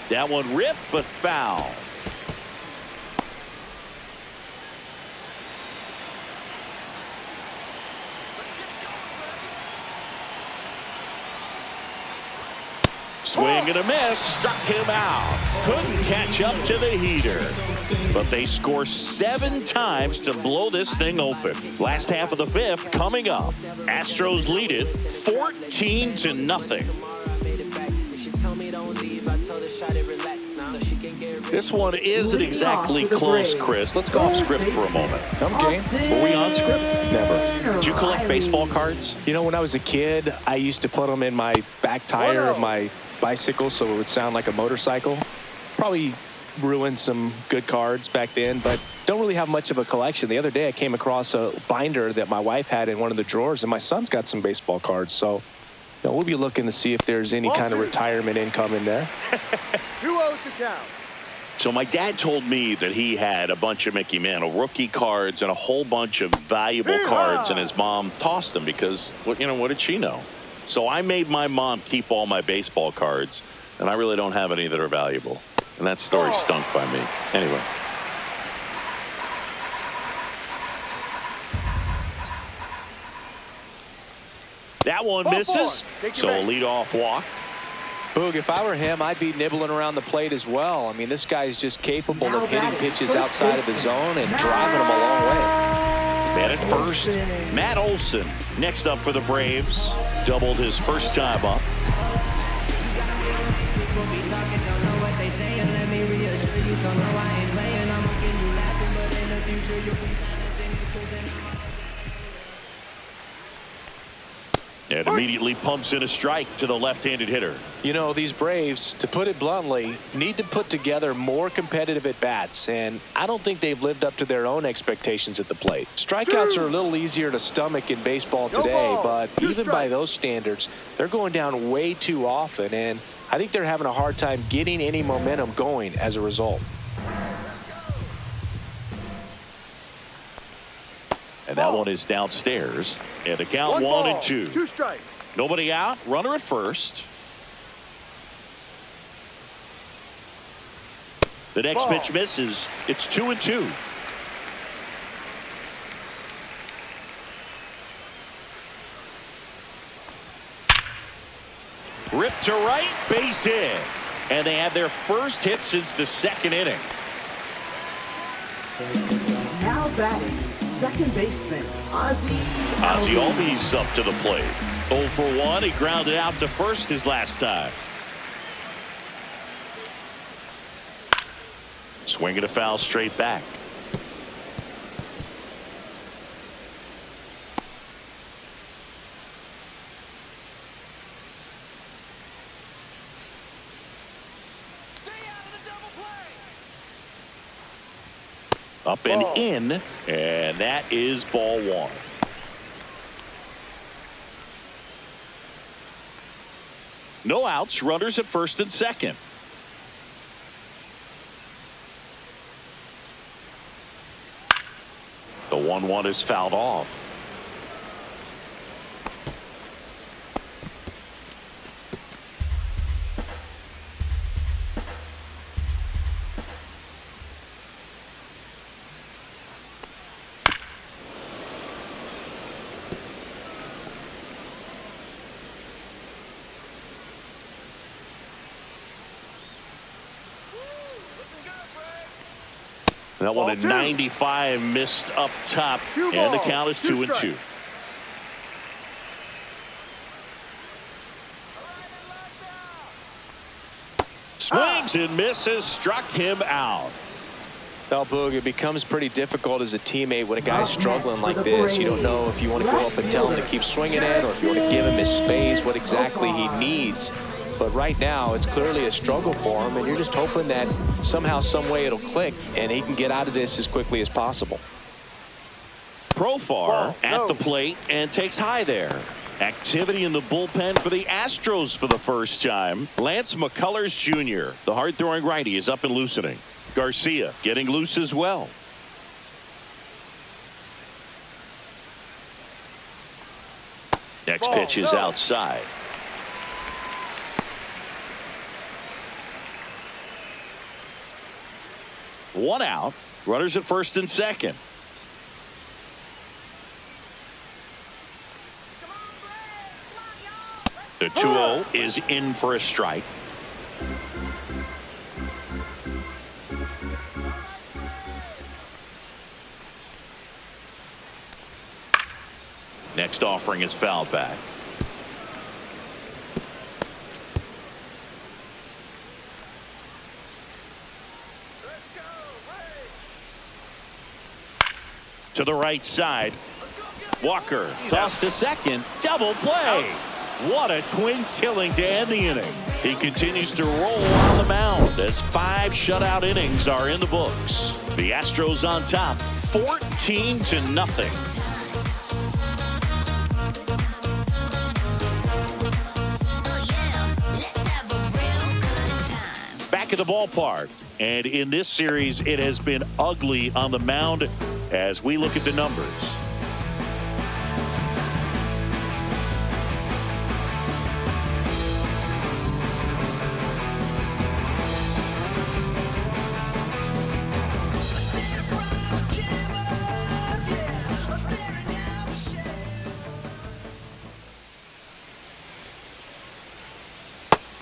That one ripped, but foul. Swing and a miss, struck him out. Couldn't catch up to the heater. But they score 7 times to blow this thing open. Last half of the 5th coming up. Astros lead it 14-0. This one isn't exactly close, Chris. Let's go off script for a moment. I'm game. Were we on script? Never. Did you collect baseball cards? You know, when I was a kid, I used to put them in my back tire of my bicycle so it would sound like a motorcycle. Probably ruined some good cards back then, but don't really have much of a collection. The other day I came across a binder that my wife had in one of the drawers, and my son's got some baseball cards. So, you know, we'll be looking to see if there's any kind of retirement income in there. 2-0 to count. So my dad told me that he had a bunch of Mickey Mantle rookie cards and a whole bunch of valuable cards, and his mom tossed them because, what did she know? So I made my mom keep all my baseball cards, and I really don't have any that are valuable. And that story stunk by me. Anyway. That one misses. So a leadoff walk. Boog, if I were him, I'd be nibbling around the plate as well. I mean, this guy's just capable of hitting pitches outside of the zone and driving them a long way. Man at first, Matt Olson. Next up for the Braves. Doubled his first time up. And immediately pumps in a strike to the left-handed hitter. You know, these Braves, to put it bluntly, need to put together more competitive at-bats, and I don't think they've lived up to their own expectations at the plate. Strikeouts are a little easier to stomach in baseball today, but even by those standards, they're going down way too often, and I think they're having a hard time getting any momentum going as a result. And that one is downstairs. And the count 1-2. 2 strikes. Nobody out. Runner at first. The next pitch misses. It's 2-2. Ripped to right, base hit. And they had their first hit since the second inning. Now batting, second baseman, Ozzie Albies up to the plate. 0 for 1. He grounded out to first his last time. Swinging a foul straight back. Up and in, and that is ball 1. No outs, runners at first and second. The 1-1 is fouled off. That one at 95 missed up top, and the count is 2-2. Swings and misses, struck him out. Well, Boog, it becomes pretty difficult as a teammate when a guy's struggling like this. You don't know if you want to go up and tell him to keep swinging it, or if you want to give him his space, what exactly he needs. But right now, it's clearly a struggle for him, and you're just hoping that somehow, some way it'll click, and he can get out of this as quickly as possible. Profar at the plate and takes high there. Activity in the bullpen for the Astros for the first time. Lance McCullers Jr., the hard-throwing righty, is up and loosening. Garcia getting loose as well. Next pitch is outside. One out. Runners at first and second. The 2-0 is in for a strike. Next offering is fouled back. To the right side. Walker tossed to second. Double play. What a twin killing to end the inning. He continues to roll on the mound as 5 shutout innings are in the books. The Astros on top 14-0. Back at the ballpark, and in this series it has been ugly on the mound as we look at the numbers.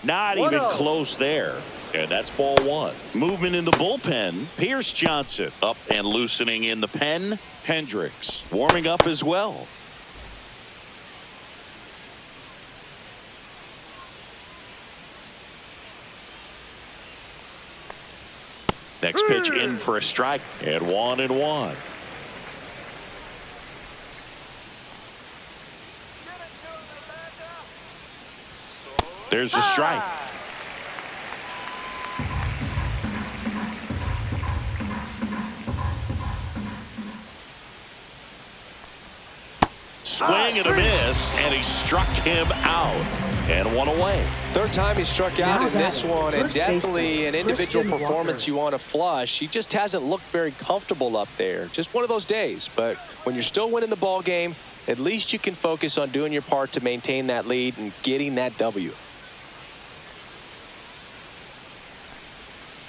Not even close there. And that's ball one. Movement in the bullpen. Pierce Johnson up and loosening in the pen. Hendricks warming up as well. Next pitch in for a strike. And 1-1. There's a strike. Swing and a miss, and he struck him out. And one away. Third time he struck out in this one, and definitely an individual performance you want to flush. He just hasn't looked very comfortable up there. Just one of those days. But when you're still winning the ball game, at least you can focus on doing your part to maintain that lead and getting that W.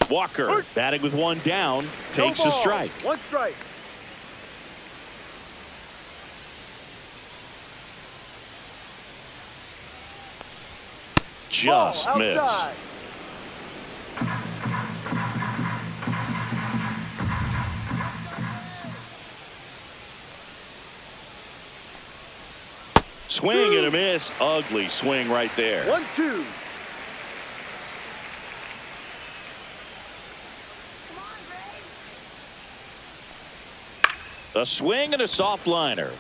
Walker batting with one down, takes a strike. One strike. Just missed. Swing and a miss. Ugly swing right there. 1-2. A swing and a soft liner.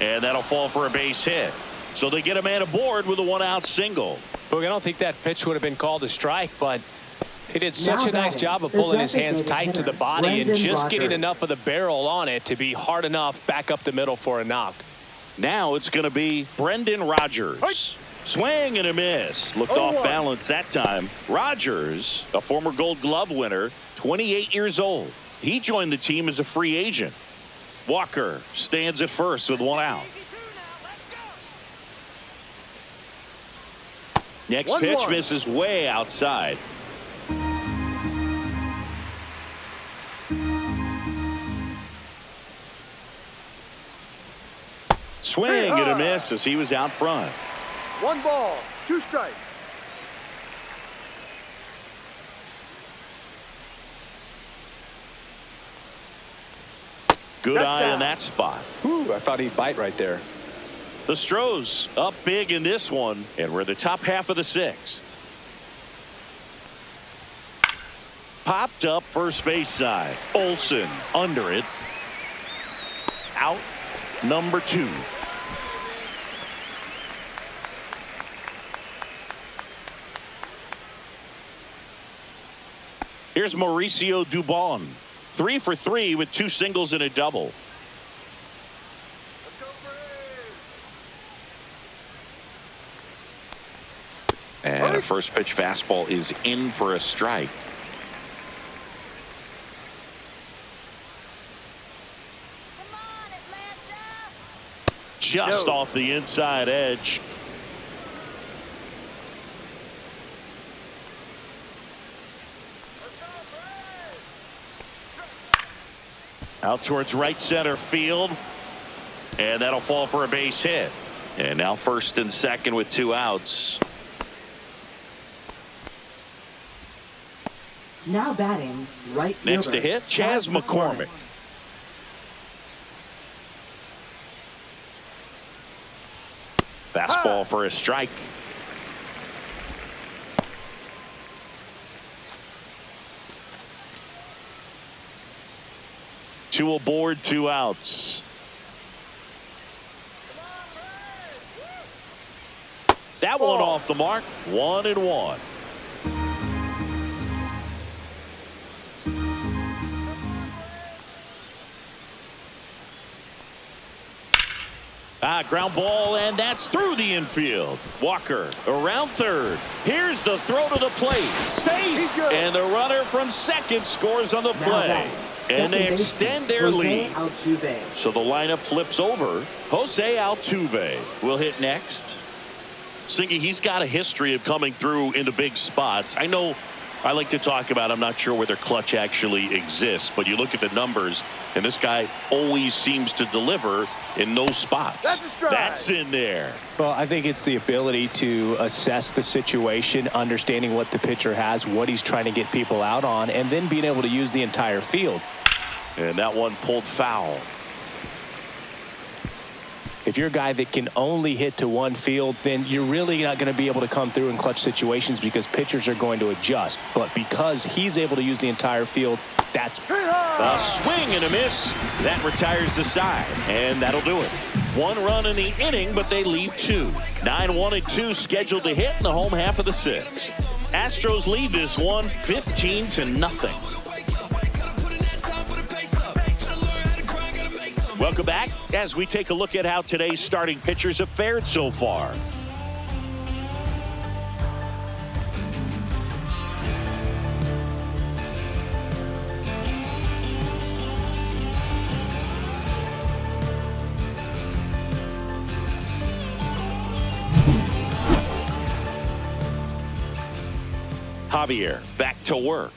And that'll fall for a base hit. So they get a man aboard with a one-out single. Boog, I don't think that pitch would have been called a strike, but he did such a nice job of pulling his hands tight to the body and just getting enough of the barrel on it to be hard enough back up the middle for a knock. Now it's going to be Brendan Rodgers. Swing and a miss. Looked off balance that time. Rodgers, a former Gold Glove winner, 28 years old. He joined the team as a free agent. Walker stands at first with one out. Next pitch misses way outside. Swing and a miss as he was out front. 1 ball, 2 strikes. Good eye in that spot. Ooh, I thought he'd bite right there. The Astros up big in this one, and we're the top half of the 6th. Popped up first base side. Olsen under it. Out number 2. Here's Mauricio Dubon. 3 for 3 with 2 singles and a double. And a first pitch fastball is in for a strike. Just off the inside edge. Out towards right center field. And that'll fall for a base hit. And now first and second with 2 outs. Now batting, right fielder. Next to hit, Chas McCormick. Fastball for a strike. Two aboard, 2 outs. That one off the mark. 1-1. Ground ball, and that's through the infield. Walker around third. Here's the throw to the plate. Safe. And the runner from second scores on the play. And they extend their lead. So the lineup flips over. Jose Altuve will hit next. Singy, he's got a history of coming through into big spots. I know I like to talk about, I'm not sure whether clutch actually exists, but you look at the numbers, and this guy always seems to deliver in those spots. That's a strike. That's in there. Well, I think it's the ability to assess the situation, understanding what the pitcher has, what he's trying to get people out on, and then being able to use the entire field. And that one pulled foul. If you're a guy that can only hit to one field, then you're really not going to be able to come through in clutch situations because pitchers are going to adjust. But because he's able to use the entire field, that's a swing and a miss. That retires the side, and that'll do it. 1 run in the inning, but they leave 2. 9-1-2 scheduled to hit in the home half of the 6th. Astros lead this one 15-0. Welcome back as we take a look at how today's starting pitchers have fared so far. Javier back to work.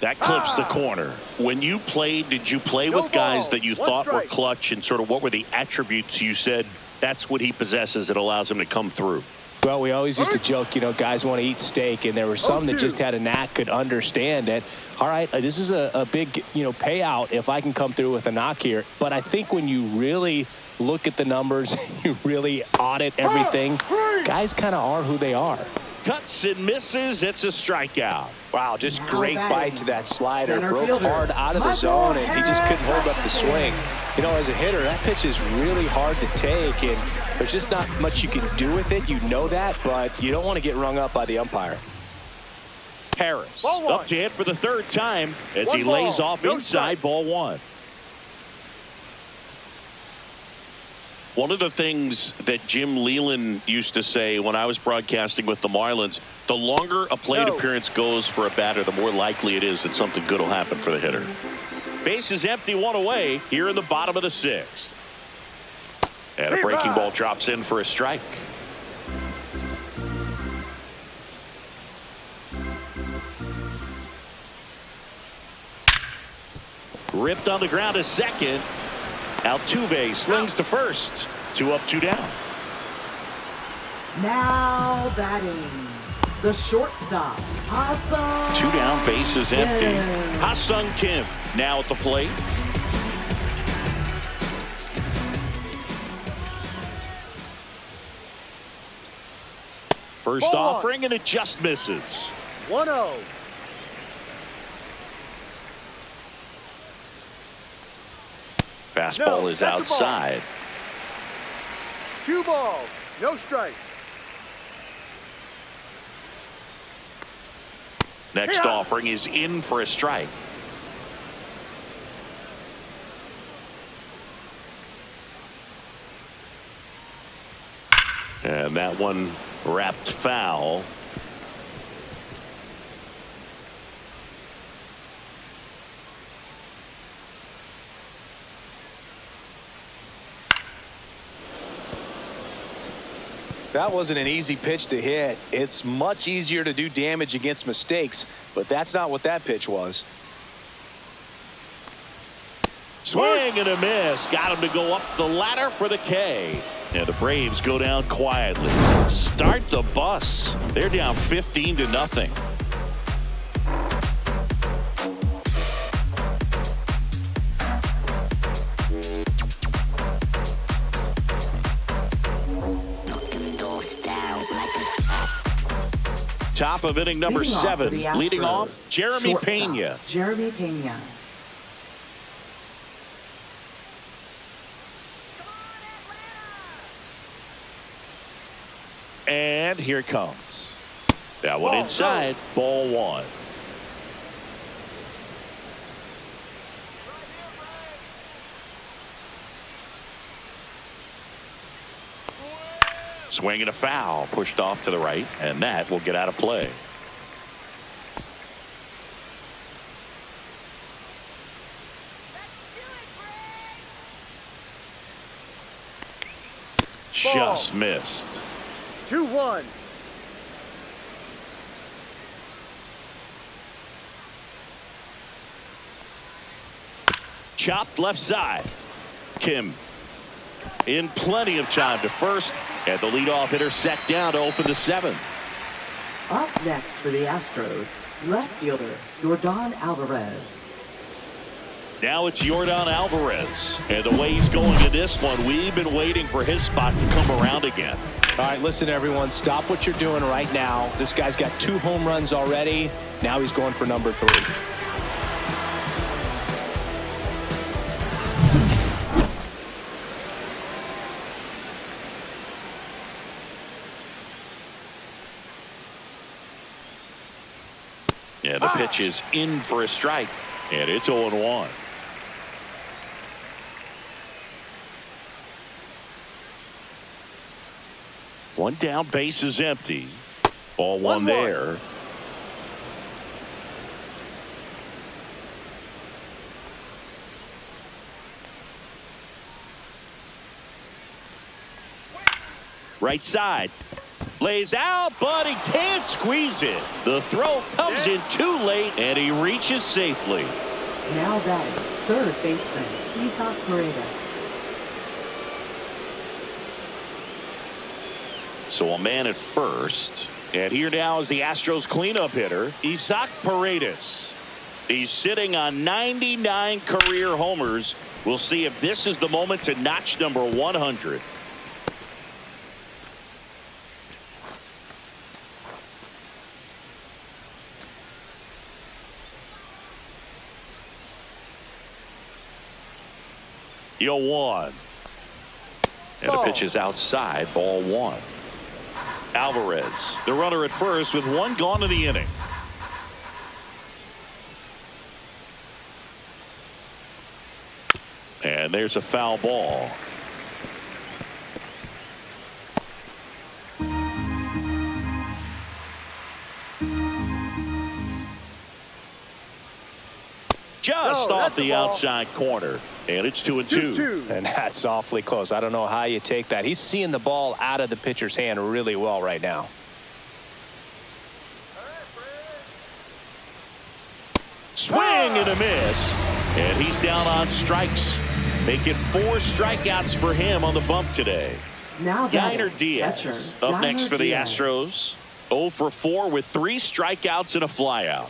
That clips the corner. When you played, did you play with guys that you thought were clutch, and sort of what were the attributes you said that's what he possesses that allows him to come through? Well, we always used to joke, you know, guys want to eat steak, and there were some that just had a knack, could understand that, all right, this is a big, you know, payout if I can come through with a knock here. But I think when you really look at the numbers, you really audit everything, guys kind of are who they are. Cuts and misses. It's a strikeout. Wow, just great bite to that slider. Broke hard out of the zone, and he just couldn't hold up the swing. You know, as a hitter, that pitch is really hard to take, and there's just not much you can do with it. You know that, but you don't want to get rung up by the umpire. Harris up to hit for the 3rd time as he lays off inside, ball 1. One of the things that Jim Leland used to say when I was broadcasting with the Marlins, the longer a plate appearance goes for a batter, the more likely it is that something good will happen for the hitter. Base is empty, 1 away here in the bottom of the 6th. And a breaking ball drops in for a strike. Ripped on the ground to second. Altuve slings to first. 2 up, 2 down. Now batting, the shortstop, Ha-Sung 2 down, base is empty. Kim. Ha-Sung Kim now at the plate. First offering, and it just misses. 1-0. Fastball is outside. 2 balls, no strike. Next offering is in for a strike. And that one wrapped foul. That wasn't an easy pitch to hit. It's much easier to do damage against mistakes, but that's not what that pitch was. Swing and a miss. Got him to go up the ladder for the K. And the Braves go down quietly. Start the bus. They're down 15-0. Top of inning number 7. Leading off, Jeremy shortstop, Pena. Jeremy Pena. And here it comes. That one inside, ball 1. Swing and a foul, pushed off to the right, and that will get out of play. Just missed. 2-1. Chopped left side. Kim in plenty of time to first, and the leadoff hitter set down to open the seventh. Up next for the Astros, left fielder Yordan Alvarez. Now it's Yordan Alvarez, and the way he's going in this one, we've been waiting for his spot to come around again. All right, listen, everyone, stop what you're doing right now. This guy's got 2 home runs already. Now he's going for number 3. Yeah, the pitch is in for a strike, and it's 0-1. One down, base is empty. Ball one there. Right side. Lays out, but he can't squeeze it. The throw comes in too late, and he reaches safely. Now batting, third baseman Isaac Paredes. So a man at first. And here now is the Astros cleanup hitter, Isaac Paredes. He's sitting on 99 career homers. We'll see if this is the moment to notch number 100. Yo, 1. And the pitch is outside, ball 1. Alvarez, the runner at first with 1 gone in the inning. And there's a foul ball. Just off the outside corner. And it's 2-2. And that's awfully close. I don't know how you take that. He's seeing the ball out of the pitcher's hand really well right now. Swing and a miss. And he's down on strikes. Make it 4 strikeouts for him on the bump today. Now Gunnar Diaz up next for the Astros. 0 for 4 with 3 strikeouts and a flyout.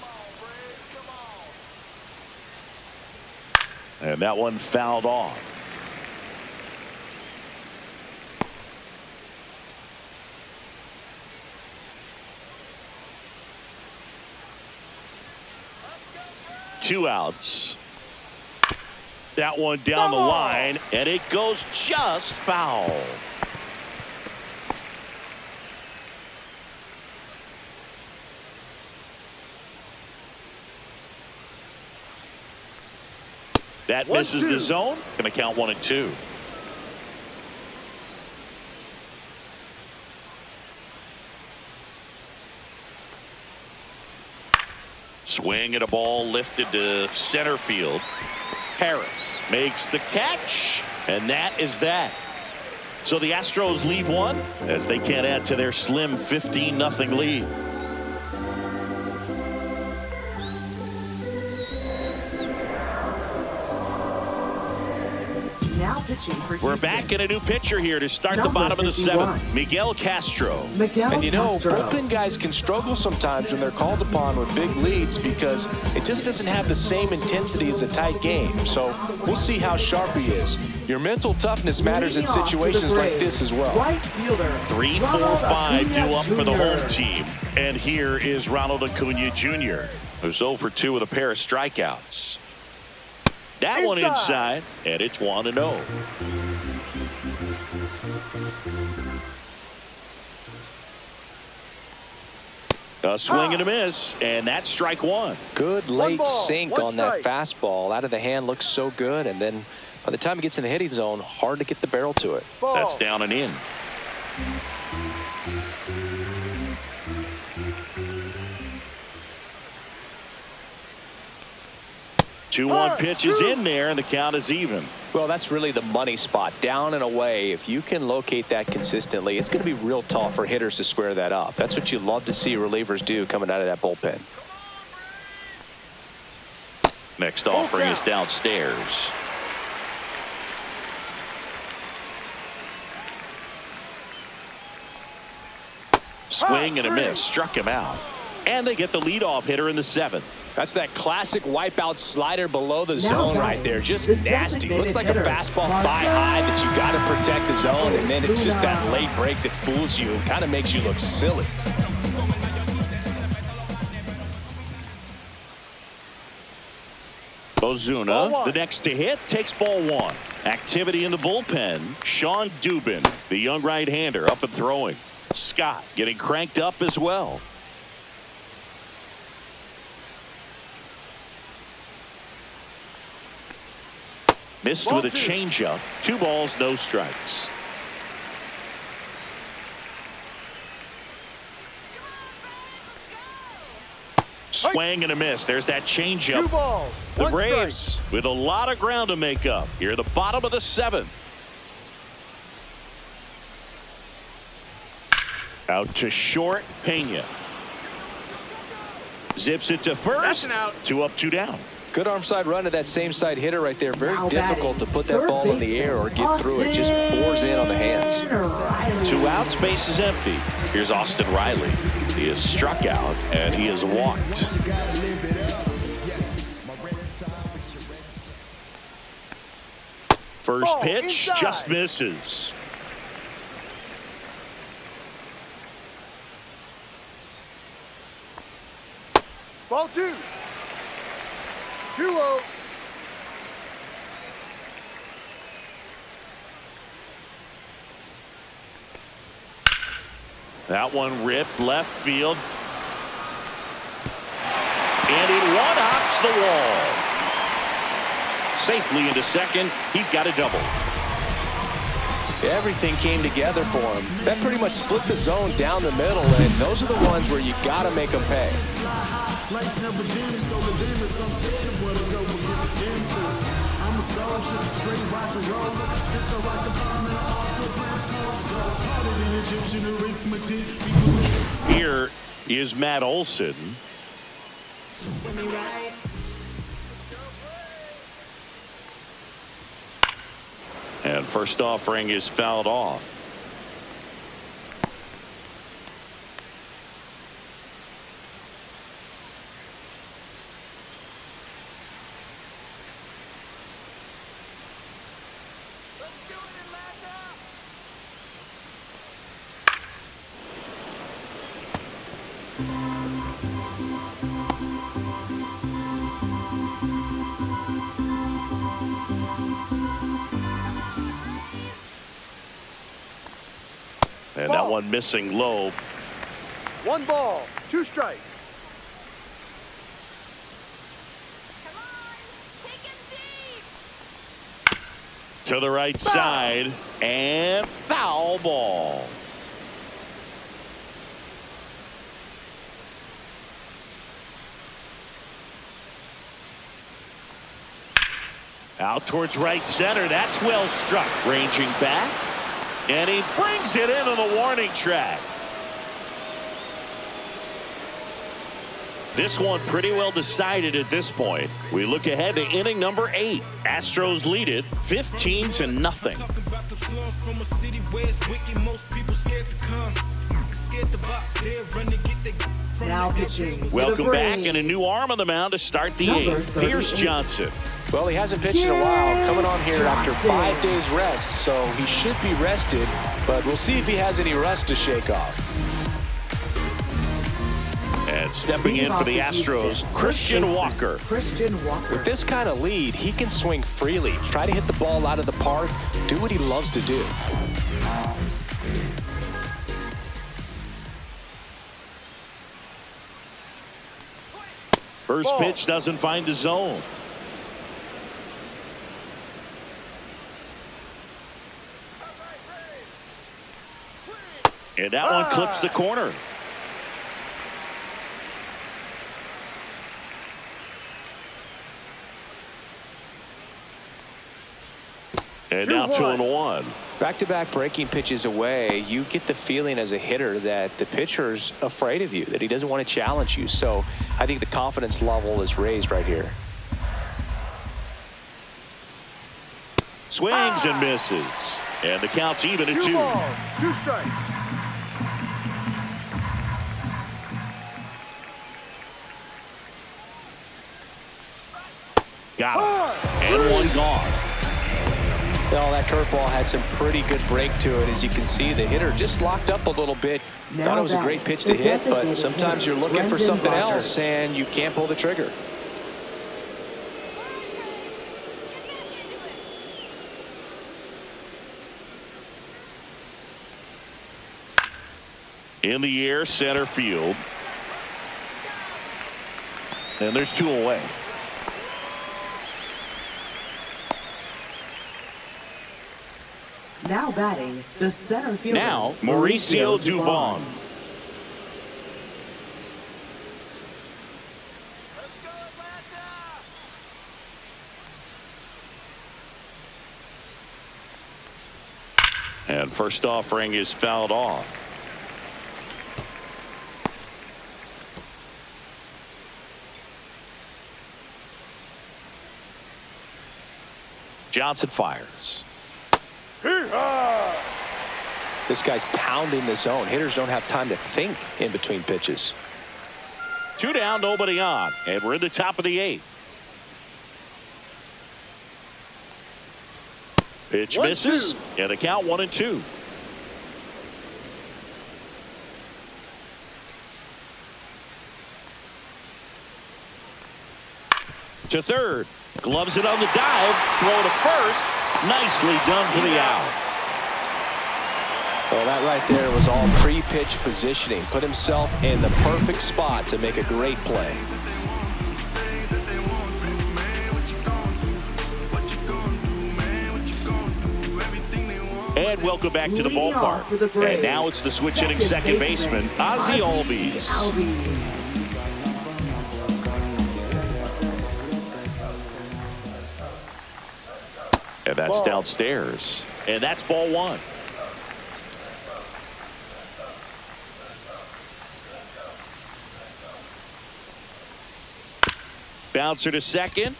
And that one fouled off. Two outs. That one down the line, and it goes just foul. That misses the zone. Going to count 1-2. Swing and a ball lifted to center field. Harris makes the catch, and that is that. So the Astros lead 1 as they can't add to their slim 15-0 lead. Now pitching for We're back in a new pitcher here to start the bottom of the 7th. Miguel Castro. And you know, bullpen guys can struggle sometimes when they're called upon with big leads because it just doesn't have the same intensity as a tight game. So we'll see how sharp he is. Your mental toughness matters in situations like this as well. Right fielder 3, 4, 5 due up for the home team. And here is Ronald Acuna Jr., who's 0 for 2 with a pair of strikeouts. That one inside, and it's 1-0. A swing and a miss, and that's strike 1. Good late sink on that fastball. Out of the hand, looks so good, and then by the time it gets in the hitting zone, hard to get the barrel to it. That's down and in. 2-1 pitch is in there, and the count is even. Well, that's really the money spot, down and away. If you can locate that consistently, it's going to be real tough for hitters to square that up. That's what you love to see relievers do coming out of that bullpen. Next offering is downstairs. Swing and a miss. Struck him out. And they get the leadoff hitter in the 7th. That's that classic wipeout slider below the zone right there. Just nasty. Looks like a fastball thigh high that you got to protect the zone, and then it's just that late break that fools you and kind of makes you look silly. Ozuna, the next to hit, takes ball 1. Activity in the bullpen. Sean Dubin, the young right-hander, up and throwing. Scott getting cranked up as well. Missed with a changeup. 2 balls, no strikes. Swing and a miss. There's that changeup. 2 balls, The 1 Braves strike. with a lot of ground to make up. Here at the bottom of the 7th. Out to short, Pena. Zips it to first. 2 up, 2 down. Good arm side run to that same side hitter right there. Very difficult to put that ball in the air or get through it. Just bores in on the hands. 2 outs, base is empty. Here's Austin Riley. He is struck out and he is walked. First pitch just misses. Ball 2. 2-0. That one ripped left field. And it one-hops the wall. Safely into second. He's got a double. Everything came together for him. That pretty much split the zone down the middle, and those are the ones where you got to make them pay. Here is Matt Olson. And first offering is fouled off. And that one missing low. 1 ball, 2 strikes. To the right side and foul ball. Out towards right center. That's well struck. Ranging back. And he brings it into the warning track. This one pretty well decided at this point. We look ahead to inning number 8. Astros lead it 15-0. Now pitching. Welcome back, and a new arm on the mound to start the 8th. Pierce Johnson. Well, he hasn't pitched in a while, coming on here after 5 days rest, so he should be rested, but we'll see if he has any rust to shake off. And stepping in for the Astros, Christian Walker. With this kind of lead, he can swing freely, try to hit the ball out of the park, do what he loves to do. First pitch doesn't find the zone. And that one clips the corner. And now 2-1. Back-to-back breaking pitches away, you get the feeling as a hitter that the pitcher's afraid of you, that he doesn't want to challenge you. So I think the confidence level is raised right here. Swings and misses. And the count's even at 2. 2 balls, 2 strikes. Got him. And one gone. Well, that curveball had some pretty good break to it. As you can see, the hitter just locked up a little bit. Thought it was a great pitch to hit, but sometimes you're looking for something else, and you can't pull the trigger. In the air, center field. And there's two away. Now batting, the center fielder. Now, Mauricio Dubon. And first offering is fouled off. Johnson fires. This guy's pounding the zone. Hitters don't have time to think in between pitches. 2 down, nobody on, and we're in the top of the 8th. Pitch misses, and the count 1-2. To third, gloves it on the dive, throw to first. Nicely done for the out. Well, that right there was all pre-pitch positioning. Put himself in the perfect spot to make a great play. And welcome back to the ballpark. And now it's the switch hitting second baseman, Ozzie Albies. And that's downstairs. And that's ball 1. Bouncer to second.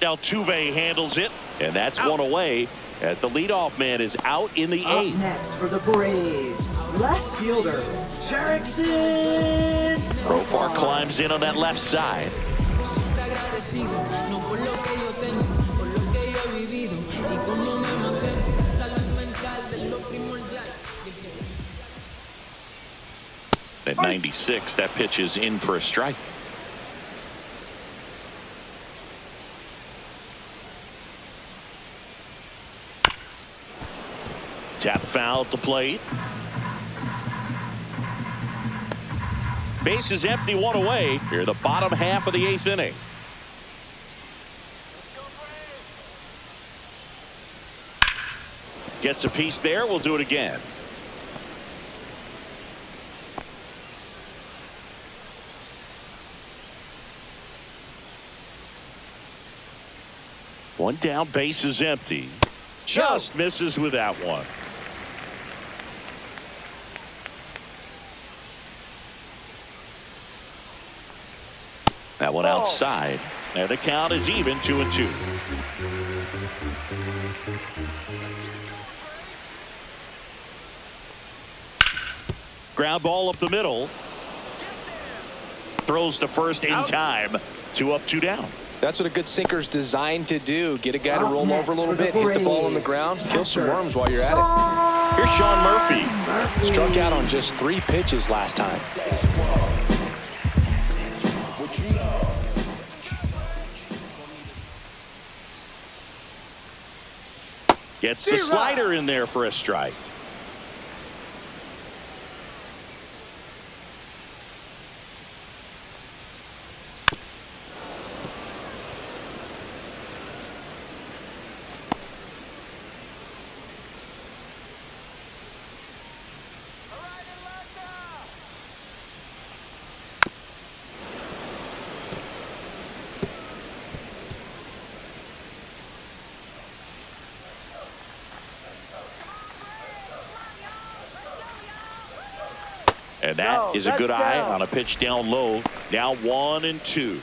Altuve handles it. And that's one away as the leadoff man is out in the 8th. Up next for the Braves, left fielder, Jerickson. Profar climbs in on that left side. At 96, that pitch is in for a strike. Tap foul at the plate. Base is empty, one away. Here, the bottom half of the 8th inning. Gets a piece there. We'll do it again. One down, base is empty. Just misses with that one. That one outside. And the count is even, 2-2. Ground ball up the middle. Throws to first in time. 2 up, 2 down. That's what a good sinker's designed to do. Get a guy to roll over a little bit, hit the ball on the ground, kill some worms while you're at it. Here's Sean Murphy. Struck out on just 3 pitches last time. Gets the slider in there for a strike. And that is a good eye on a pitch down low. Now 1-2.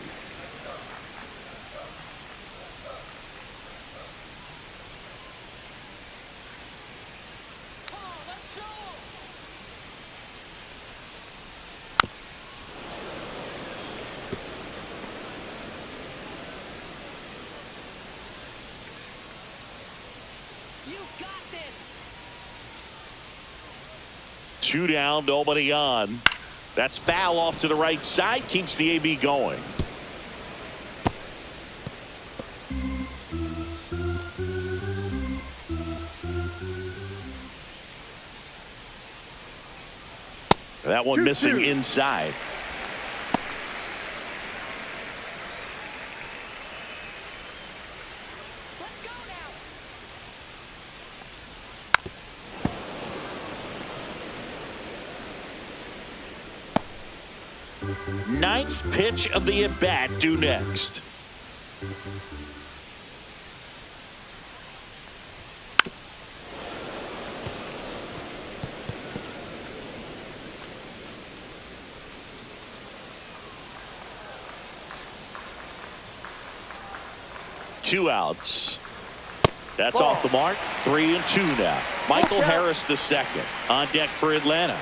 2 down, nobody on. That's foul off to the right side, keeps the AB going. That one missing inside. Ninth pitch of the at-bat due next. Two outs. That's off the mark. 3-2 now. Michael Harris the second on deck for Atlanta.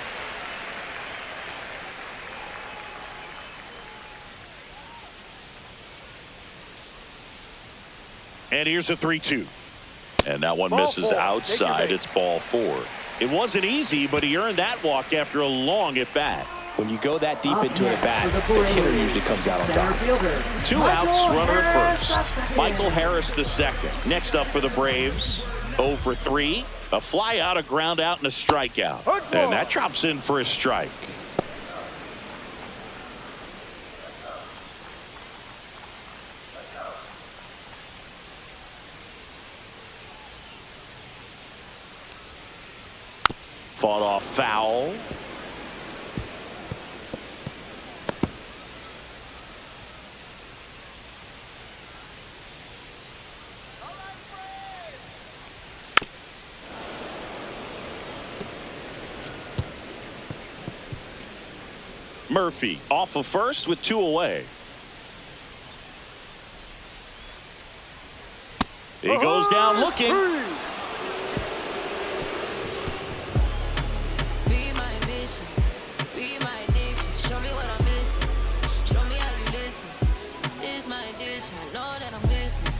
And here's a 3-2. And that one misses outside. It's ball 4. It wasn't easy, but he earned that walk after a long at bat. When you go that deep into an at bat, the hitter usually comes out on top. 2 outs, runner at first. Michael Harris the second. Next up for the Braves, 0 for 3. A fly out, a ground out, and a strikeout. And that drops in for a strike. Fought off foul. Murphy off of first with 2 away. He goes down looking. Be my ambition, be my addiction. Show me what I'm missing. Show me how you listen. This is my addiction. I know that I'm listening.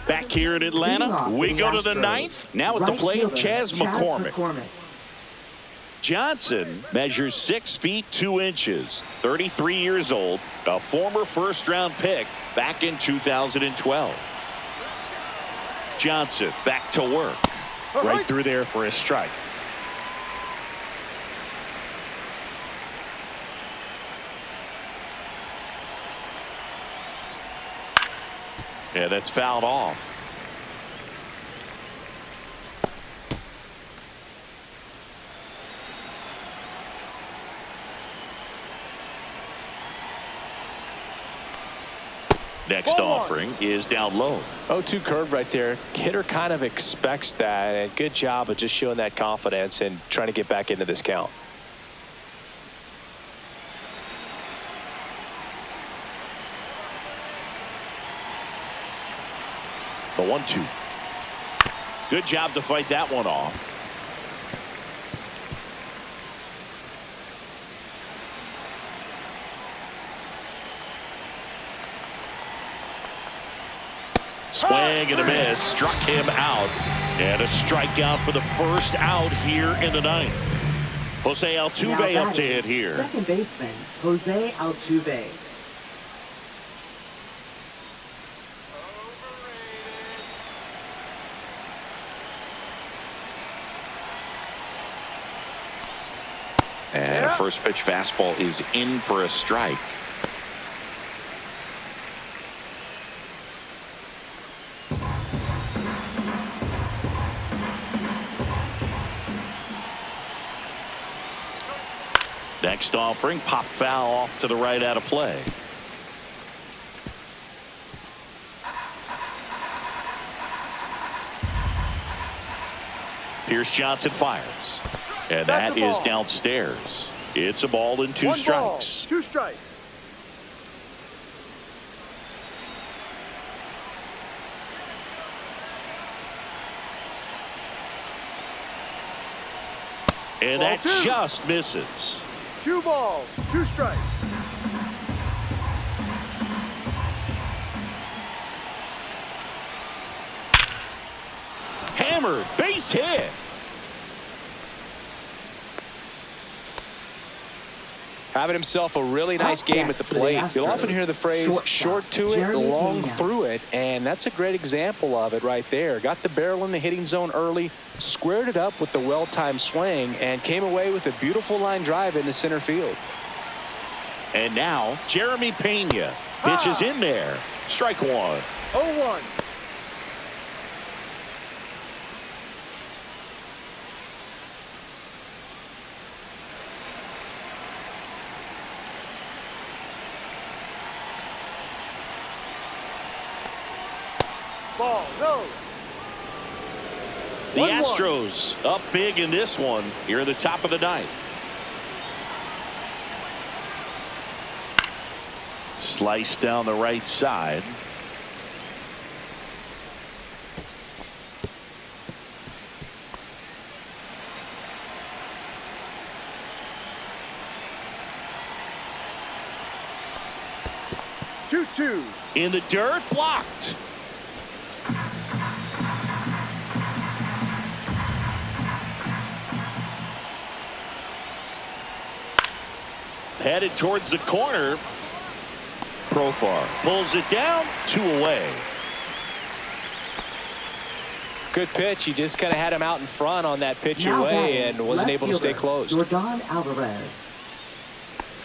Back here in Atlanta, we go to the 9th. Now at the plate, Chas McCormick. Johnson measures 6 feet 2 inches, 33 years old, a former first-round pick back in 2012. Johnson back to work, right through there for a strike. Yeah, that's fouled off. Next offering is down low. 0-2 curve right there. Hitter kind of expects that, and good job of just showing that confidence and trying to get back into this count. The 1-2. Good job to fight that one off. Swing and a miss, struck him out, and a strikeout for the first out here in the 9th. Jose Altuve up to hit here. Second baseman Jose Altuve. And a first pitch fastball is in for a strike. Next offering, pop foul off to the right out of play. Pierce Johnson fires. And that is downstairs. It's a ball and 2 strikes. 2 strikes. And that just misses. 2 balls, 2 strikes. Hammered, base hit. Having himself a really nice game at the plate. You'll often hear the phrase short to it, long through it, and that's a great example of it right there. Got the barrel in the hitting zone early, squared it up with the well-timed swing, and came away with a beautiful line drive into center field. And now, Jeremy Pena pitches in there. Strike one. 0-1. Ball, go. The 1-1. Astros up big in this one here in the top of the ninth. Slice down the right side. Two. In the dirt, blocked. Headed towards the corner. Profar pulls it down, 2 away. Good pitch. He just kind of had him out in front on that pitch away and wasn't able to stay close.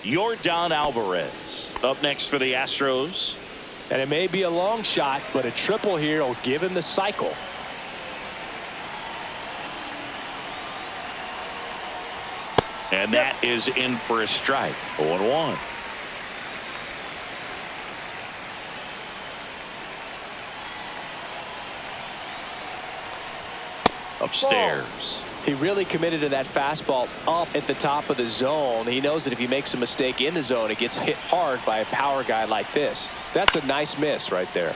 Yordan Alvarez up next for the Astros. And it may be a long shot, but a triple here will give him the cycle. And that is in for a strike. 0-1. Upstairs. He really committed to that fastball up at the top of the zone. He knows that if he makes a mistake in the zone, it gets hit hard by a power guy like this. That's a nice miss right there.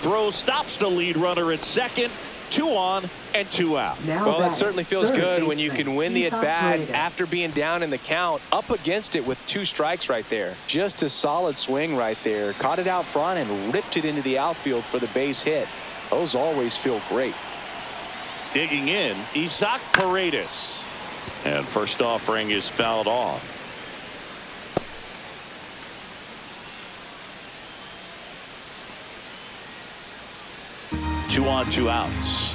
Throw stops the lead runner at second. 2 on and 2 out. Well, that certainly feels good when you can win the at-bat after being down in the count, up against it with 2 strikes right there. Just a solid swing right there. Caught it out front and ripped it into the outfield for the base hit. Those always feel great. Digging in, Isaac Paredes. And first offering is fouled off. Two on, 2 outs.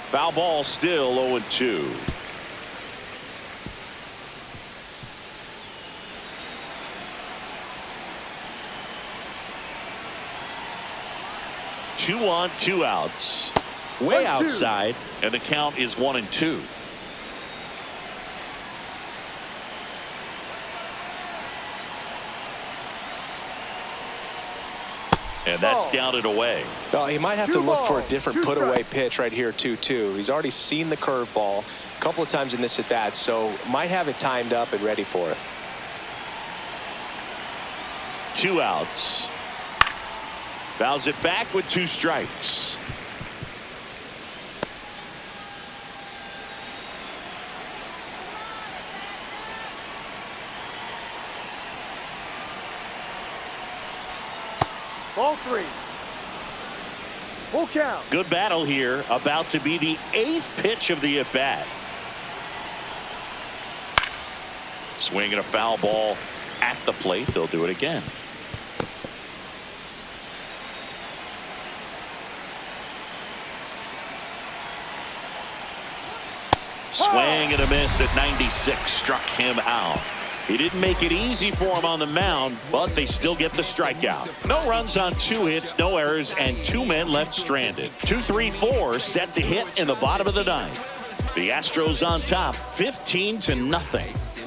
Foul ball, still 0-2. Two on, 2 outs. Way outside, and the count is 1-2. And that's down and away. Well, he might have to look for a different put-away pitch right here, 2-2. He's already seen the curveball a couple of times in this at-bat, so might have it timed up and ready for it. 2 outs. Fouls it back with 2 strikes. Ball 3. Full count. Good battle here. About to be the 8th pitch of the at-bat. Swinging a foul ball at the plate. They'll do it again. Swing and a miss at 96. Struck him out. He didn't make it easy for him on the mound, but they still get the strikeout. No runs on 2 hits, no errors, and 2 men left stranded. 2-3-4 set to hit in the bottom of the 9th. The Astros on top, 15-0.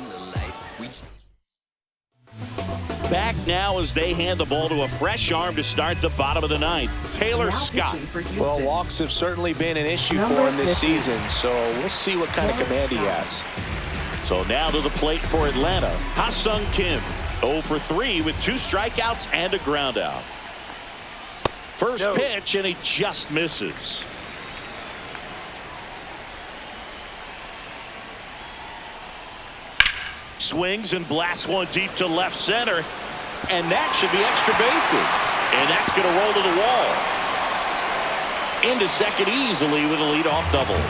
back now as they hand the ball to a fresh arm to start the bottom of the ninth. Taylor Scott. Well, walks have certainly been an issue for him this season, so we'll see what kind of command he has. So now to the plate for Atlanta, Ha-Sung Kim. 0 for 3 with 2 strikeouts and a ground out. First pitch, and he just misses. Swings and blasts one deep to left center, and that should be extra bases, and that's going to roll to the wall. Into second easily with a leadoff double.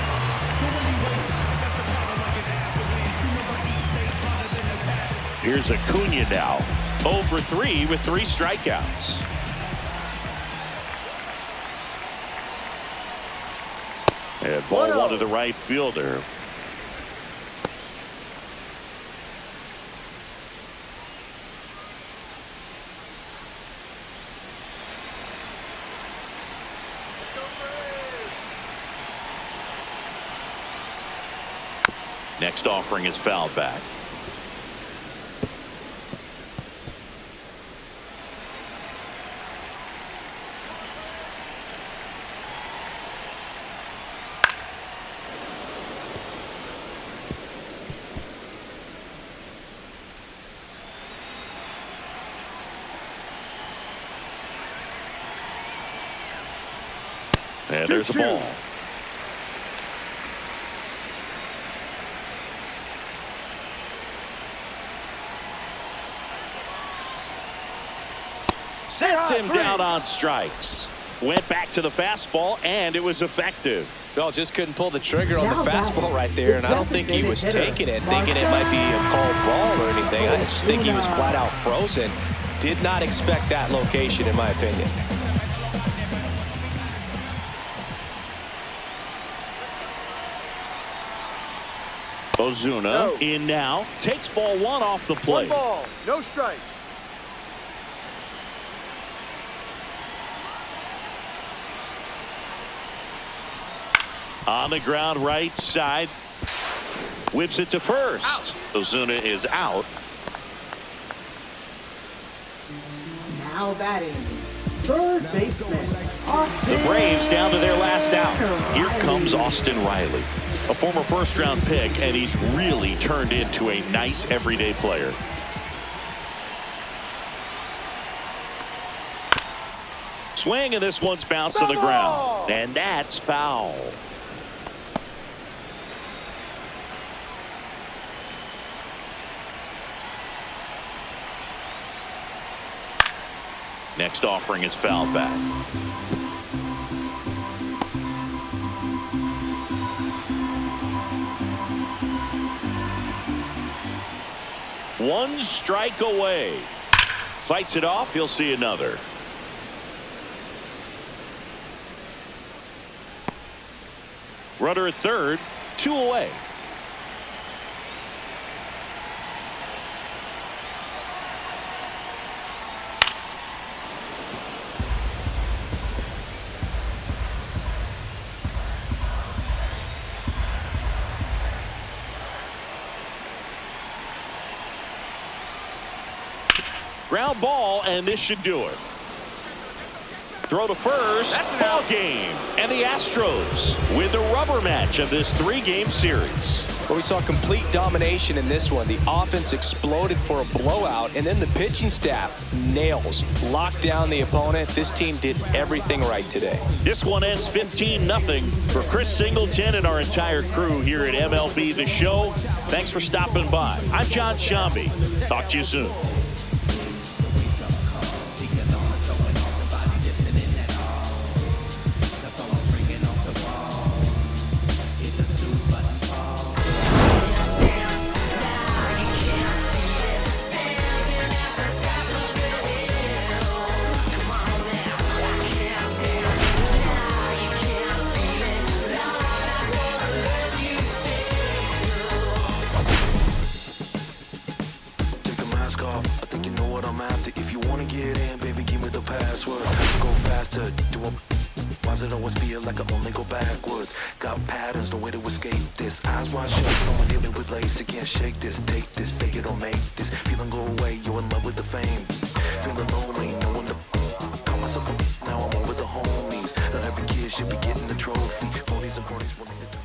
Here's Acuna now, 0 for 3 with 3 strikeouts. And ball 1 to the right fielder. Next offering is fouled back. And there's a ball. Sets him down on strikes. Went back to the fastball, and it was effective. Well, just couldn't pull the trigger on the fastball right there, and I don't think he was taking it, thinking it might be a called ball or anything. I just think he was flat out frozen. Did not expect that location, in my opinion. Ozuna in now, takes ball 1 off the plate. 1 ball, no strike. On the ground right side. Whips it to first. Ozuna is out. Now batting, third baseman, The Braves down to their last out. Here comes Austin Riley, a former first-round pick, and he's really turned into a nice everyday player. Swing, and this one's bounced to the ground, and that's foul. Next offering is fouled back. One strike away. Fights it off. He'll see another. Runner at third, 2 away. Ground ball, and this should do it. Throw to first, ball game. And the Astros with the rubber match of this 3-game series. Well, we saw complete domination in this one. The offense exploded for a blowout, and then the pitching staff nails, locked down the opponent. This team did everything right today. This one ends 15-0 for Chris Singleton and our entire crew here at MLB The Show. Thanks for stopping by. I'm John Shambi. Talk to you soon. Off. it always feel like I only go backwards. Got patterns, no way to escape this. Eyes wide shut, someone hit me with lace. You can't shake this, take this, fake it or make this. Feeling go away, you're in love with the fame. Feeling lonely, no one to call myself a now I'm over the homies. Not every kid should be getting the trophy. Phonies and parties willing to